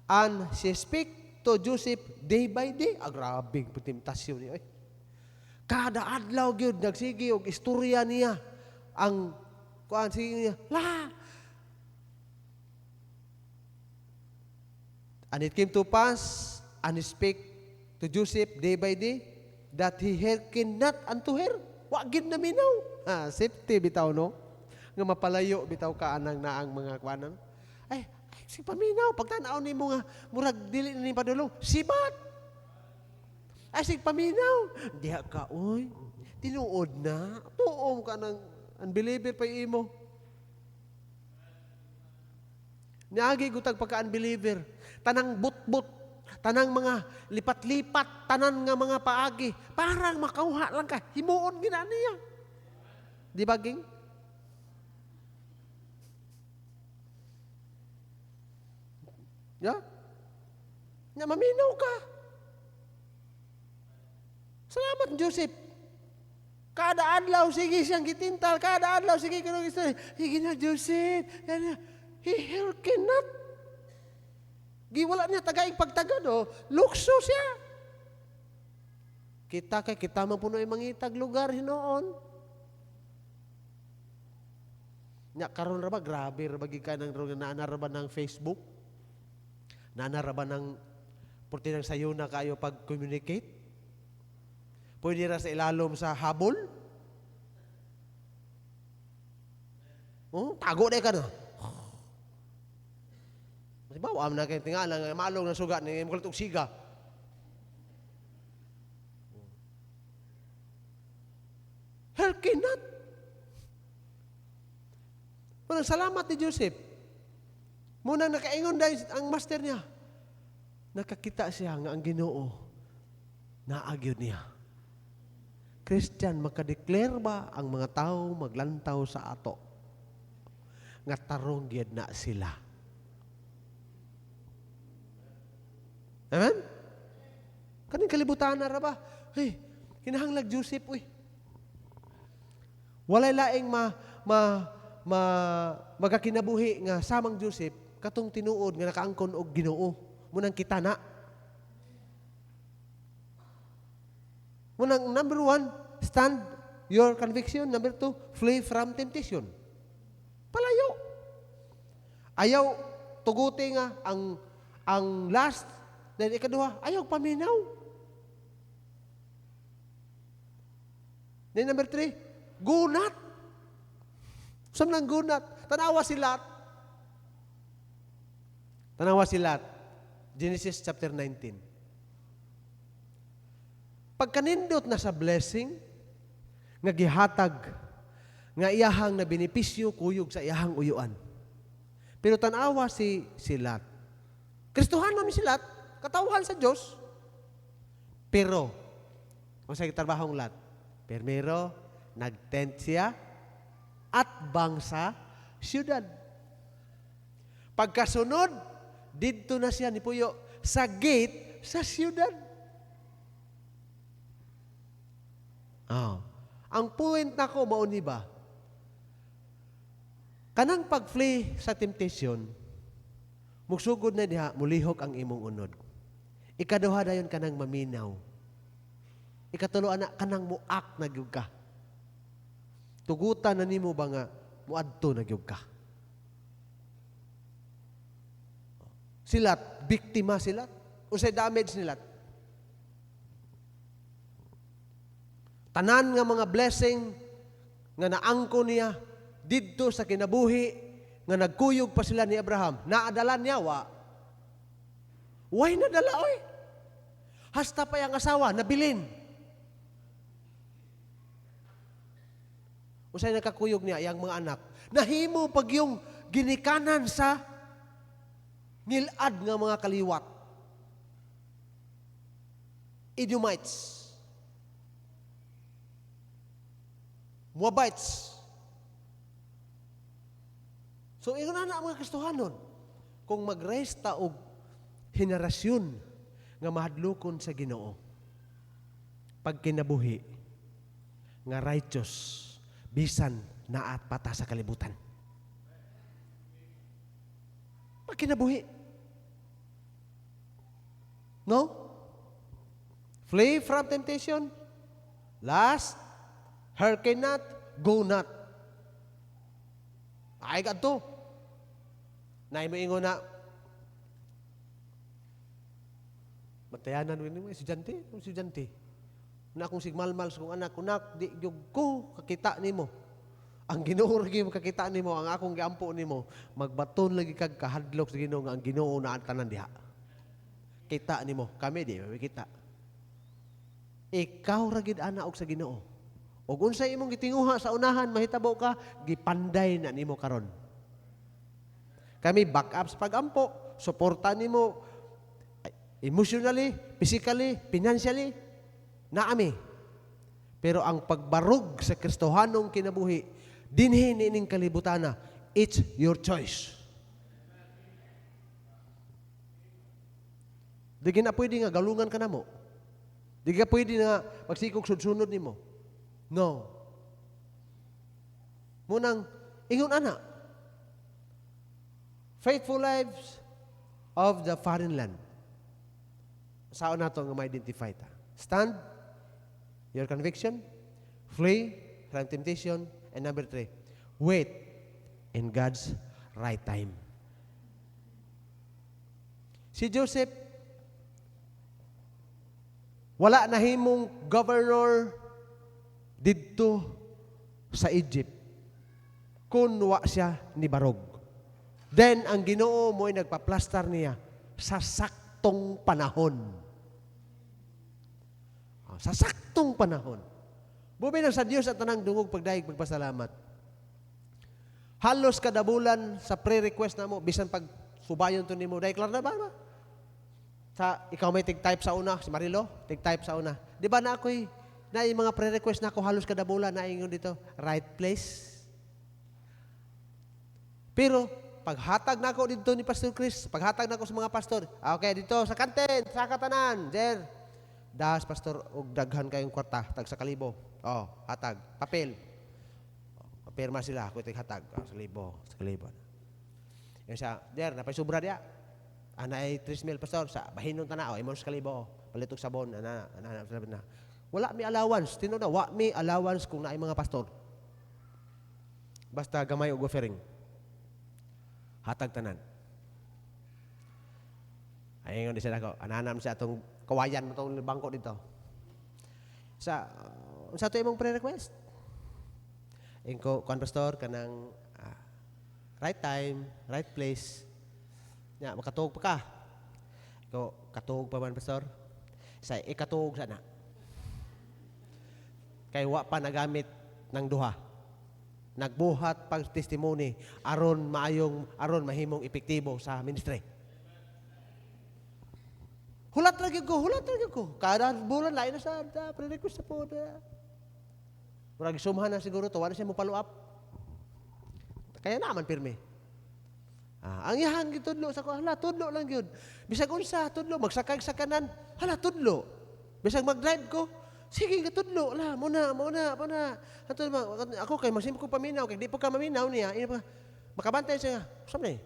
and she speak to Joseph day by day. Grabing temptasyon niya. Kada adlaw gyud nagsige og istorya niya ang kuan sige niya. And it came to pass, and he spake to Joseph day by day, that he hearkened not unto her. Wa gid na minaw. Safety bitaw no. Nga mapalayo bitaw ka anang naang mga kuanan. Ay si paminaw pagtan-aw nimo nga murag dili ni padulong. Sibat. Ay sig paminaw. Diha ka oy. Tinuod na. Tuom ka ng unbeliever pa imo. Niagi gutag pagka-unbeliever. Tanang butbut, tanang mga lipat-lipat, tanan nga mga paagi, parang makauha lang ka. Himuon gina niya. Di ba, ging? Yeah? Na maminaw ka. Salamat, Joseph. Kada adlaw, sige siyang gitintal. Kada adlaw, sige kanong istorya. Sige na, Joseph. He hearken not. Giwala niya tagaing pagtagad, lukso siya. Kita man puno yung mangitag lugar hinoon. Nya karon ra ba grabe ra bagi ka nang naanara ba ng Facebook? Naanara ba ng purti ng sayo na kayo pag-communicate? Pwede ra sa ilalom sa habol? Tago na ka na. Kasi ba, wala na kayo tingala, maalong na sugat, ni makulitog siga. Hearken not. Walang salamat ni Joseph. Muna nakaingon dahil ang master niya. Nakakita siya nga ang Ginoo naagyod niya. Christian, makadeclare ba ang mga tao maglantaw sa ato? Nga tarong gyud na sila. Amen? Kaning kalibutan na ra ba? Hey, kinahanglag Joseph, uy. Walay laing magakinabuhi nga samang Joseph, katong tinuod nga nakaangkon og Ginoo. Munang kita na. Munang number 1, stand your conviction. Number 2, flee from temptation. Palayo. Ayaw tuguti nga ang last. Then ikaduha, ayaw paminaw. Then number 3, gunat. Saan lang gunat? Tanawa si Lot. Tanawa si Lot. Genesis chapter 19. Pagkanindot na sa blessing, nga gihatag, nga iyahang na benepisyo kuyog sa iyahang uyuan. Pero tanawa si Lot. Kristohanon ni si Lot, katawhan sa Diyos. Pero, kung sa trabahong Lot, primero, nag-tent siya at bangsa siyudad. Pagkasunod, dito na siya ni Puyo sa gate sa siyudad. Ang point na ko, mauni ba? Kanang pag-flee sa temptation, mugsugod na diha, mulihok ang imong unod. Ikaduha dayon kanang maminaw. Ikatulo anak kanang muak na gyud ka. Tugutan na nimo ba nga muadto na gyud ka. Silat, biktima silat. Unsay damage nilat? Tanan nga mga blessing nga naangko niya didto sa kinabuhi nga nagkuyog pa sila ni Abraham. Naadalan niya wa. Way nadala oy. Hasta pa yang asawa nabilin. Usay nakakuyog niya yang mga anak. Nahimo pag yung ginikanan sa ngilad nga mga kaliwat. Edomites. Moabites. So, ingon na mga Kristohanon, kung mag-raise ta og henerasyon nga mahadlokon sa Ginoo, pag kinabuhi, nga righteous, bisan naat pata sa kalibutan. Pag kinabuhi. No? Flee from temptation. Last, hearken not, go not. Ay ka to. Naay mo ingon na, matayanan mo, estudyante. Na akong sigmalmal sa kong anak, kunak, di yung ko, kakita ni mo. Ang Ginoo lagi mo kakita ni mo, ang akong giampo ni mo, magbaton lagi kag kahadlok sa Ginoo nga ang Ginoo na tanan diha. Kita ni mo, kami di, kita. Ikaw ragid ana og sa Ginoo. Og unsay imong gitinguha sa unahan, mahitabo ka, gipanday na nimo karon. Kami back up sa pagampo, suporta nimo emotionally, physically, financially, naami. Pero ang pagbarog sa Kristohanong kinabuhi, dinhi nining kalibutana, it's your choice. Di na pwede nga galungan ka na mo. Di ka pwede nga magsikog sudsunod ni mo. No. Munang, ingon ana, faithful lives of the foreign land. Saan na ito nga ma-identify ta? Stand, your conviction, flee from temptation, and number 3, wait in God's right time. Si Joseph, wala nahimong governor didto sa Egypt kun wa siya ni barog. Then, ang Ginoo mo'y nagpa-plaster niya sa saktong panahon. Sa saktong panahon. Bubi na sa Diyos at tanang dungog pagdaig pagpasalamat. Halos kada bulan sa pre-request na mo, bisan pag subayon to nimo, dahil klar na ba? Sa, ikaw may tig-type sa una, si Marilo, tig-type sa una. Di ba na ako'y, na yung mga pre-request na ako halos kada bulan na ingon dito, right place. Pero, paghatag na ako dito ni Pastor Chris, paghatag na ako sa mga pastor, okay, dito sa kanten, sa katanan, Jer, das, pastor, og daghan kayong kwarta, tag sa kalibo. Oh, hatag, papel. Papirma sila, ako ito hatag, sa kalibo. Yung siya, Jer, napay sobra diya. Ana ay 3,000 pastor, sa bahinon tanao, imon sa kalibo, palitog sabon, ana. Wala may allowance, tino na, wa may allowance kung naay mga pastor. Basta gamay og offering. Hatag tanan. Ayun di sa ako, ananam sa atong kawayan mo itong bangko dito. Sa, unsa to imong prayer request? Ingko kuan pastor kanang right time, right place. Nya makatuog pa ka. Ikaw katuog pa man pastor. Say ikatuog sana. Kay wa pa nagamit ng duha. Nagbuhat pag testimony aron mahimong epektibo sa ministry. Hulat lagi ko. Kada bulan lain na sa pre-request sa po. Murag sumahan na siguro to, wala siya mo follow up. Kaya naman pirmi. Ang iyang gitudlo sa ko, hala tudlo lang gyud. Bisag unsa tudlo, magsakay sa kanan, hala tudlo. Bisag mag-drive ko, sige gitudlo la, muna. Ako kay masim ko paminaw, kay di po ka maminaw niya, makabantay siya. Sabi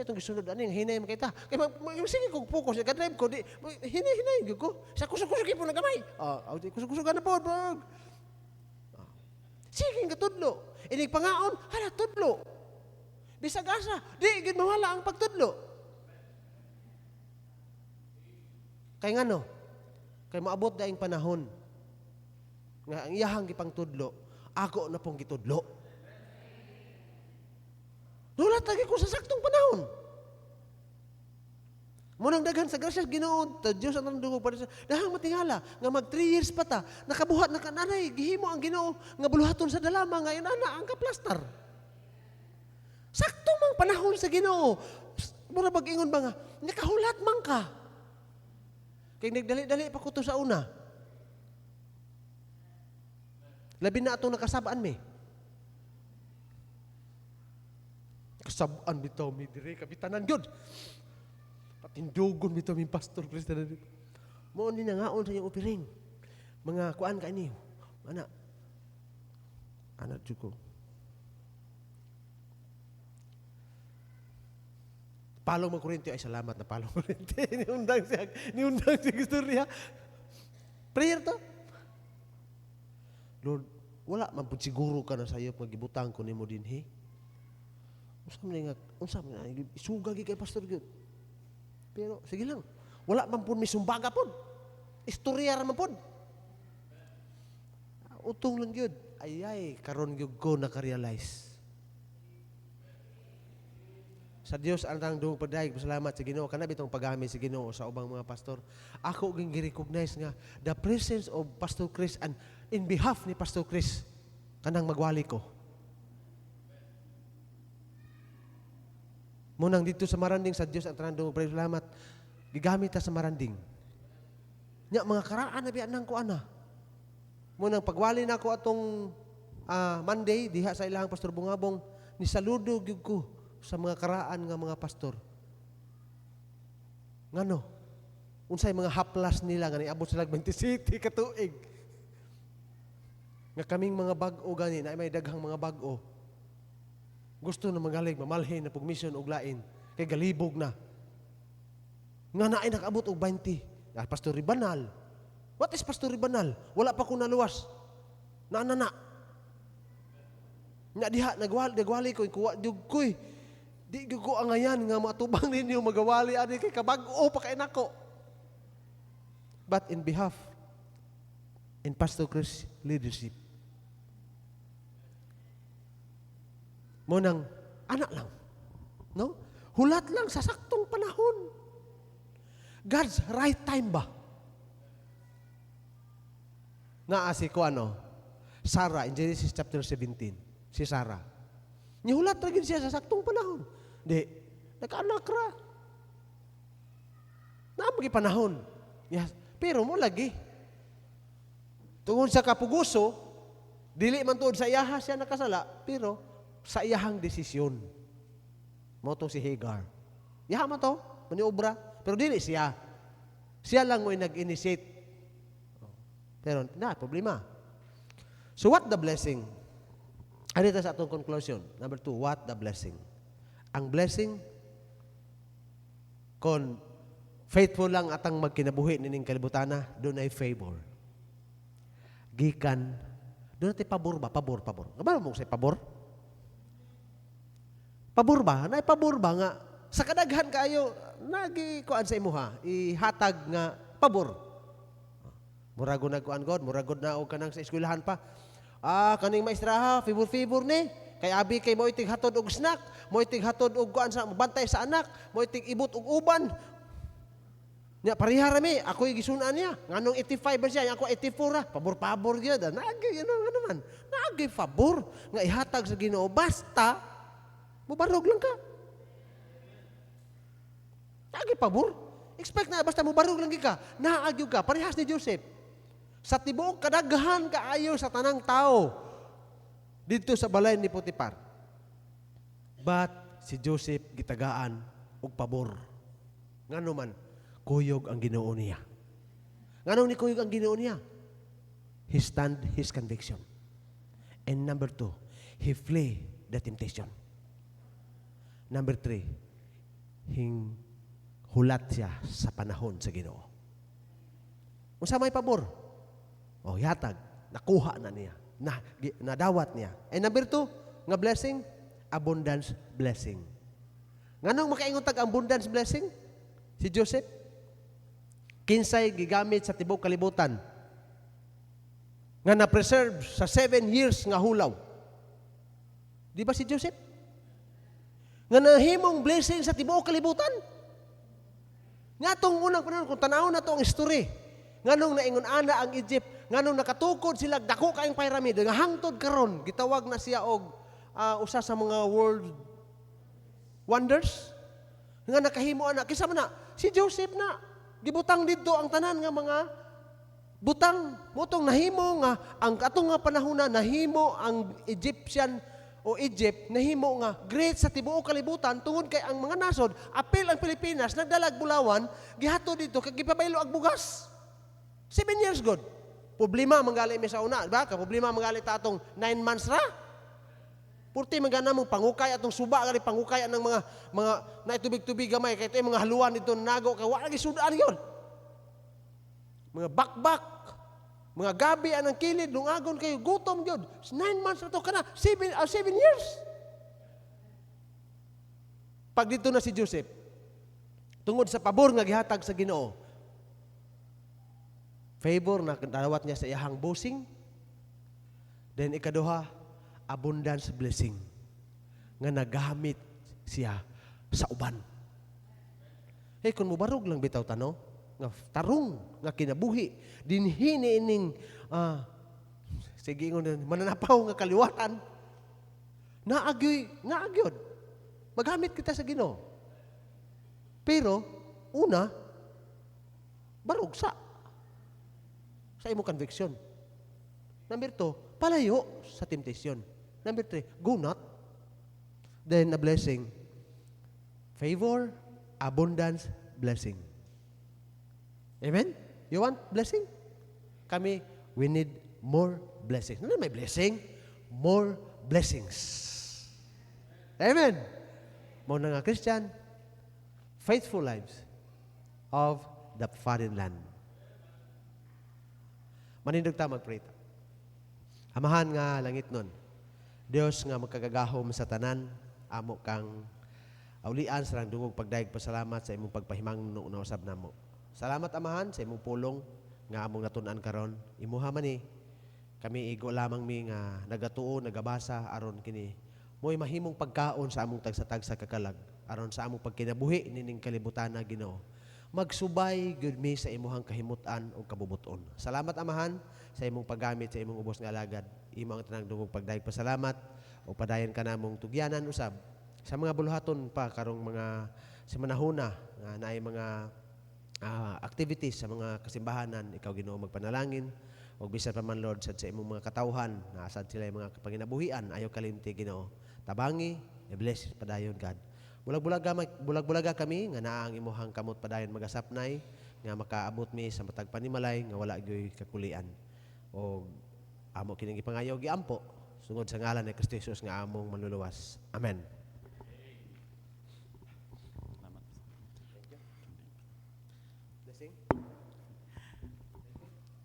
atong gisunod ani hinay makita. Kay sige kog focus ka drive ko di hinay gyud ko. Sa kusog po nagamay. Kusog na po, bro. Sige gatudlo. Inig pangaon, hala tudlo. Bisag asa, di gid mawala ang pagtudlo. Kay ngano? Kay maabot daing panahon nga ang iyahang gipang tudlo, ako na pong gitudlo. Dulat lagi ko sa saktong panahon. Munang daghan sa grasya Ginoo, ta Dios ang nandungog para sa dahang matingala nga mag 3 years pa ta, nakabuhat na kananay, gihimo ang Ginoo nga buluhaton sa dalama nga inana ang kaplastar. Sakto mang panahon sa Ginoo. Mura bag-ingon ba nga, nakahulat man ka. Kay nagdali-dali pa ko to sa una. Labi na atong nakasabaan mi. Kasabaan bitaw mi dire kabitanan gyud. Patindugon bitaw mi Pastor Cristian dito. Mo ni nangaon sa iyong opiring. Mga kuan ka niyo. Anak jud ko. Palong mang kurente, ay salamat na palong kurente. Niundang siya istorya. Prayer to. Lord, wala man pud siguro ka na sa iyo pagibutang ko nimo dinhi. Unsa man nga isuga gi kay pastor gyud. Pero sige lang. Wala man pud misumbaga pud. Istorya ra man pud. Utong lang gyud. Ay karon gyud ko naka-realize. Sa Dios ang tangdong padayag, pasalamat sa Ginoo kana bitong pagami sa Ginoo sa ubang mga pastor. Ako ging gi-recognize nga the presence of Pastor Chris and in behalf ni Pastor Chris kanang magwali ko. Munang dito sa Maranding sa Dios ang tangdong pasalamat gigamit ta sa Maranding. Nya mga karaan na biya nang ko ana. Munang pagwali na ko atong Monday diha sa ilahang Pastor Bungabong ni saludo gyud ko sa mga karaan nga mga pastor. Ngano? Unsay mga haplas nila nga niabot sila 27 ka tuig. Nga kaming mga bag-o gani na may daghang mga bag-o. Gusto na magalig mamalhin na pugmission og lain kay galibog na. Nga naay nakaabot og 20. Pastor Ribanal. What is Pastor Ribanal? Wala pa ko naluwas. Na. Nya diha nagwali ko kuwa jud koy. Di ko ang ayan nga matubang ninyo magawali ani kay kabag-o pa kay nako. But in behalf in Pastor Chris leadership. Munang anak lang. No? Hulat lang sa saktong panahon. God's right time ba? Naasi ko Sarah in Genesis chapter 17. Si Sarah. Nihulat rin siya sa saktong panahon. Di, nagkaanak ra. Naamagi panahon. Yes. Pero mo lagi. Tungod sa kapuguso, dili man tuod sa iyaha siya nakasala, pero sa iyahang desisyon. Mo to si Hagar. Iyaha man to, maniobra, pero dili siya. Siya lang mo nag-initiate. Pero problema. So what the blessing? Ano ito sa atong conclusion? Number 2, what the blessing? Ang blessing, kung faithful lang atang magkinabuhi nining kalibutana, doon ay favor. Gikan, doon natin pabor ba? Pabor. Gabalo mo sa pabor? Pabor ba? Naay pabor ba nga? Sa kadaghan kayo, nagikuan sa imuha, ihatag nga pabor. Muragod na kuan God, muragod na og kanang sa eskwelahan pa. Kaning maestra ha, favor ni. Kay abi kay mo itig hatod og snack, mo itig hatod og kuan sa bantay sa anak, mo itig ibot og uban. Nya pareha rami, ako'y gisunan niya. Nganong 85 ba siya, ako 84 ra. Pabor-pabor gyud. Naagi ano naman. Naagi pabor nga ihatag sa Ginoo basta mubarog lang ka. Naagi pabor. Expect na basta mubarog lang ka. Naagi ka, parehas ni Joseph. Sa tibuok kadaghan kaayo sa tanang tao dito sa balay ni Potiphar. But si Joseph gitagaan og pabor. Ngano man kuyog ang Ginoo niya. Ngano ni kuyog ang Ginoo niya? He stand his conviction. And number 2, he flee the temptation. Number 3, hulat siya sa panahon sa Ginoo. Unsa may pabor? Yatag, nakuha na niya. Nadawat niya. And number 2, nga blessing, abundance blessing. Nganong makaingon tag abundance blessing? Si Joseph, kinsay gigamit sa tibuok kalibutan nga na-preserve sa 7 years nga hulaw. Di ba si Joseph? Nga nahimong blessing sa tibuok kalibutan. Nga itong unang panahon, kung tanaw na ito ang history, nganong naingon ana ang Egypt, nganong nakatukod sila, dako kaing pyramid, nga hangtod karon, gitawag na siya og usa sa mga world wonders. Nga nakahimo ana, kisa man na, si Joseph na, gibutang dito ang tanan nga mga butang, motong nahimo nga, ang katong nga panahon na, nahimo ang Egyptian o Egypt, nahimo nga great sa tibuok kalibutan tungod kay ang mga nasod, apil ang Pilipinas, nagdalag bulawan, gihato dito, kay gipabaylo ag bugas. 7 years good. Problema manggali mi sa una, ba? Problema manggali ta atong 9 months ra. Purti magana mong pangukay atong suba gali pangukay ng mga naitubig-tubig gamay kay ito mga haluan dito nago kay wala gi sudaan yon. Mga bakbak, mga gabi anang kilid lungagon kayo gutom gyud. 9 months na to kana 7 years. Pag dito na si Joseph, tungod sa pabor nga gihatag sa Ginoo, favor na dawat niya sa iyahang bossing. Then ikaduha, abundance blessing nga nagamit siya sa uban. Hey, kung mubarog lang bitaw tano, nga tarong nga kinabuhi, dinhini ining sige ngon mananapaw nga kaliwatan. Naagyod. Magamit kita sa Ginoo. Pero una, barog sa imong conviction. Number 2, palayo sa temptation. Number 3, go not. Then a blessing. Favor, abundance, blessing. Amen? You want blessing? Kami, we need more blessings. Ano may blessing? More blessings. Amen? Mga nga Christian, faithful lives of the foreign land. Manindog ta magprita. Amahan nga langit nun. Dios nga magkagagahom sa tanan, amo kang aulian sa lang dungog pagdaig pasalamat sa imong pagpahimang na usab namo. Salamat amahan sa imong pulong nga among natun-an karon. Imuha man ni kami igo lamang mi nga nagatuo, nagabasa aron kini mo'y mahimong pagkaon sa among tagsa-tagsa kakalag aron sa among pagkinabuhi nining kalibutan na Ginoo. Magsubay gyud mi sa imuhang kahimutan o kabubuton. Salamat amahan sa imong paggamit sa imong ubos nga alagad. Imo ang tanang dungog pagdaig pasalamat o padayon ka namong tugyanan usab sa mga buluhaton pa karong mga sa manahuna nga naay mga activities sa mga kasimbahanan. Ikaw Ginoo magpanalangin o bisan pa man Lord sa imong mga katawhan na asad sila mga panginabuhian ayaw kalimti Ginoo. Tabangi, i-bless padayon God. Bulag-bulaga kami nga naa ang imuhang kamot padayon magasapnay nga makaabot mi sa matag panimalay nga wala gyoy kakulian. O amo kining ipangayo giampo sungod sa ngalan ni Kristo Jesus nga among manluluwas. Amen.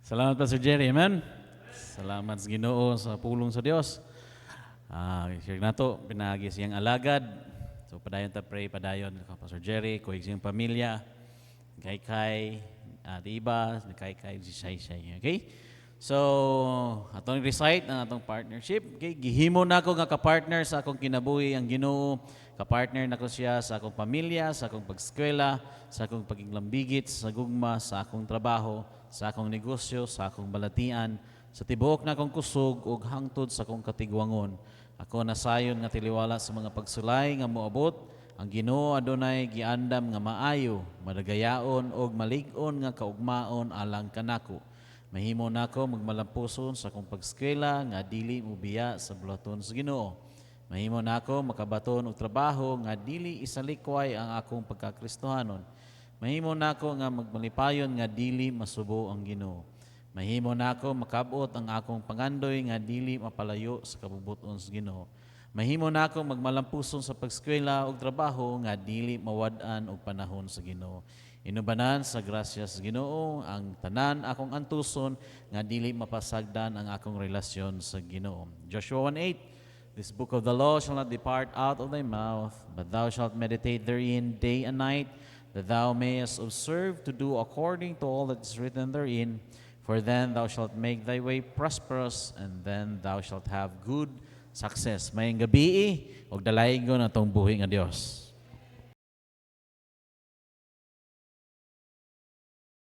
Salamat Pastor Jerry, amen. Salamat sa Ginoo sa pulong sa Dios. Share nato pinagi siyang alagad. So padayon ta pray padayon Pastor Jerry, kuig siyang pamilya, kay Di ba? Kay si Shay. Okay? So, atong recite ang atong partnership. Okay? Gihimo na ako nga ka-partner sa akong kinabuhi ang Ginoo. Ka-partner na ko siya sa akong pamilya, sa akong pag-eskwela, sa akong pagiglambigit, sa gugma, sa akong trabaho, sa akong negosyo, sa akong balatian, sa tibuok na akong kusog ug hangtod sa akong katigwangon. Ako nasayon nga tiliwala sa mga pagsulay nga moabot. Ang Ginoo adunay giandam nga maayo, madagayaon og malig-on nga kaugmaon alang kanako. Mahimo nako magmalampuson sa akong pag-eskwela nga dili mobiya sa bulaton sa Ginoo. Mahimo nako makabaton og trabaho nga dili isalikway ang akong pagkakristohanon. Mahimo nako nga magmalipayon nga dili masubo ang Ginoo. Mahimo nako makabot ang akong pangandoy nga dili mapalayo sa kabubuton sa Ginoo. Mahimo nako magmalampuson sa pag-eskwela og trabaho nga dili mawad-an og panahon sa Ginoo. Inubanan sa grasya sa Ginoo ang tanan akong antuson nga dili mapasagdan ang akong relasyon sa Ginoo. Joshua 1:8. This book of the law shall not depart out of thy mouth, but thou shalt meditate therein day and night, that thou mayest observe to do according to all that is written therein. For then thou shalt make thy way prosperous, and then thou shalt have good success. Mayong gabi, og dalaygon atong buhi nga Dios.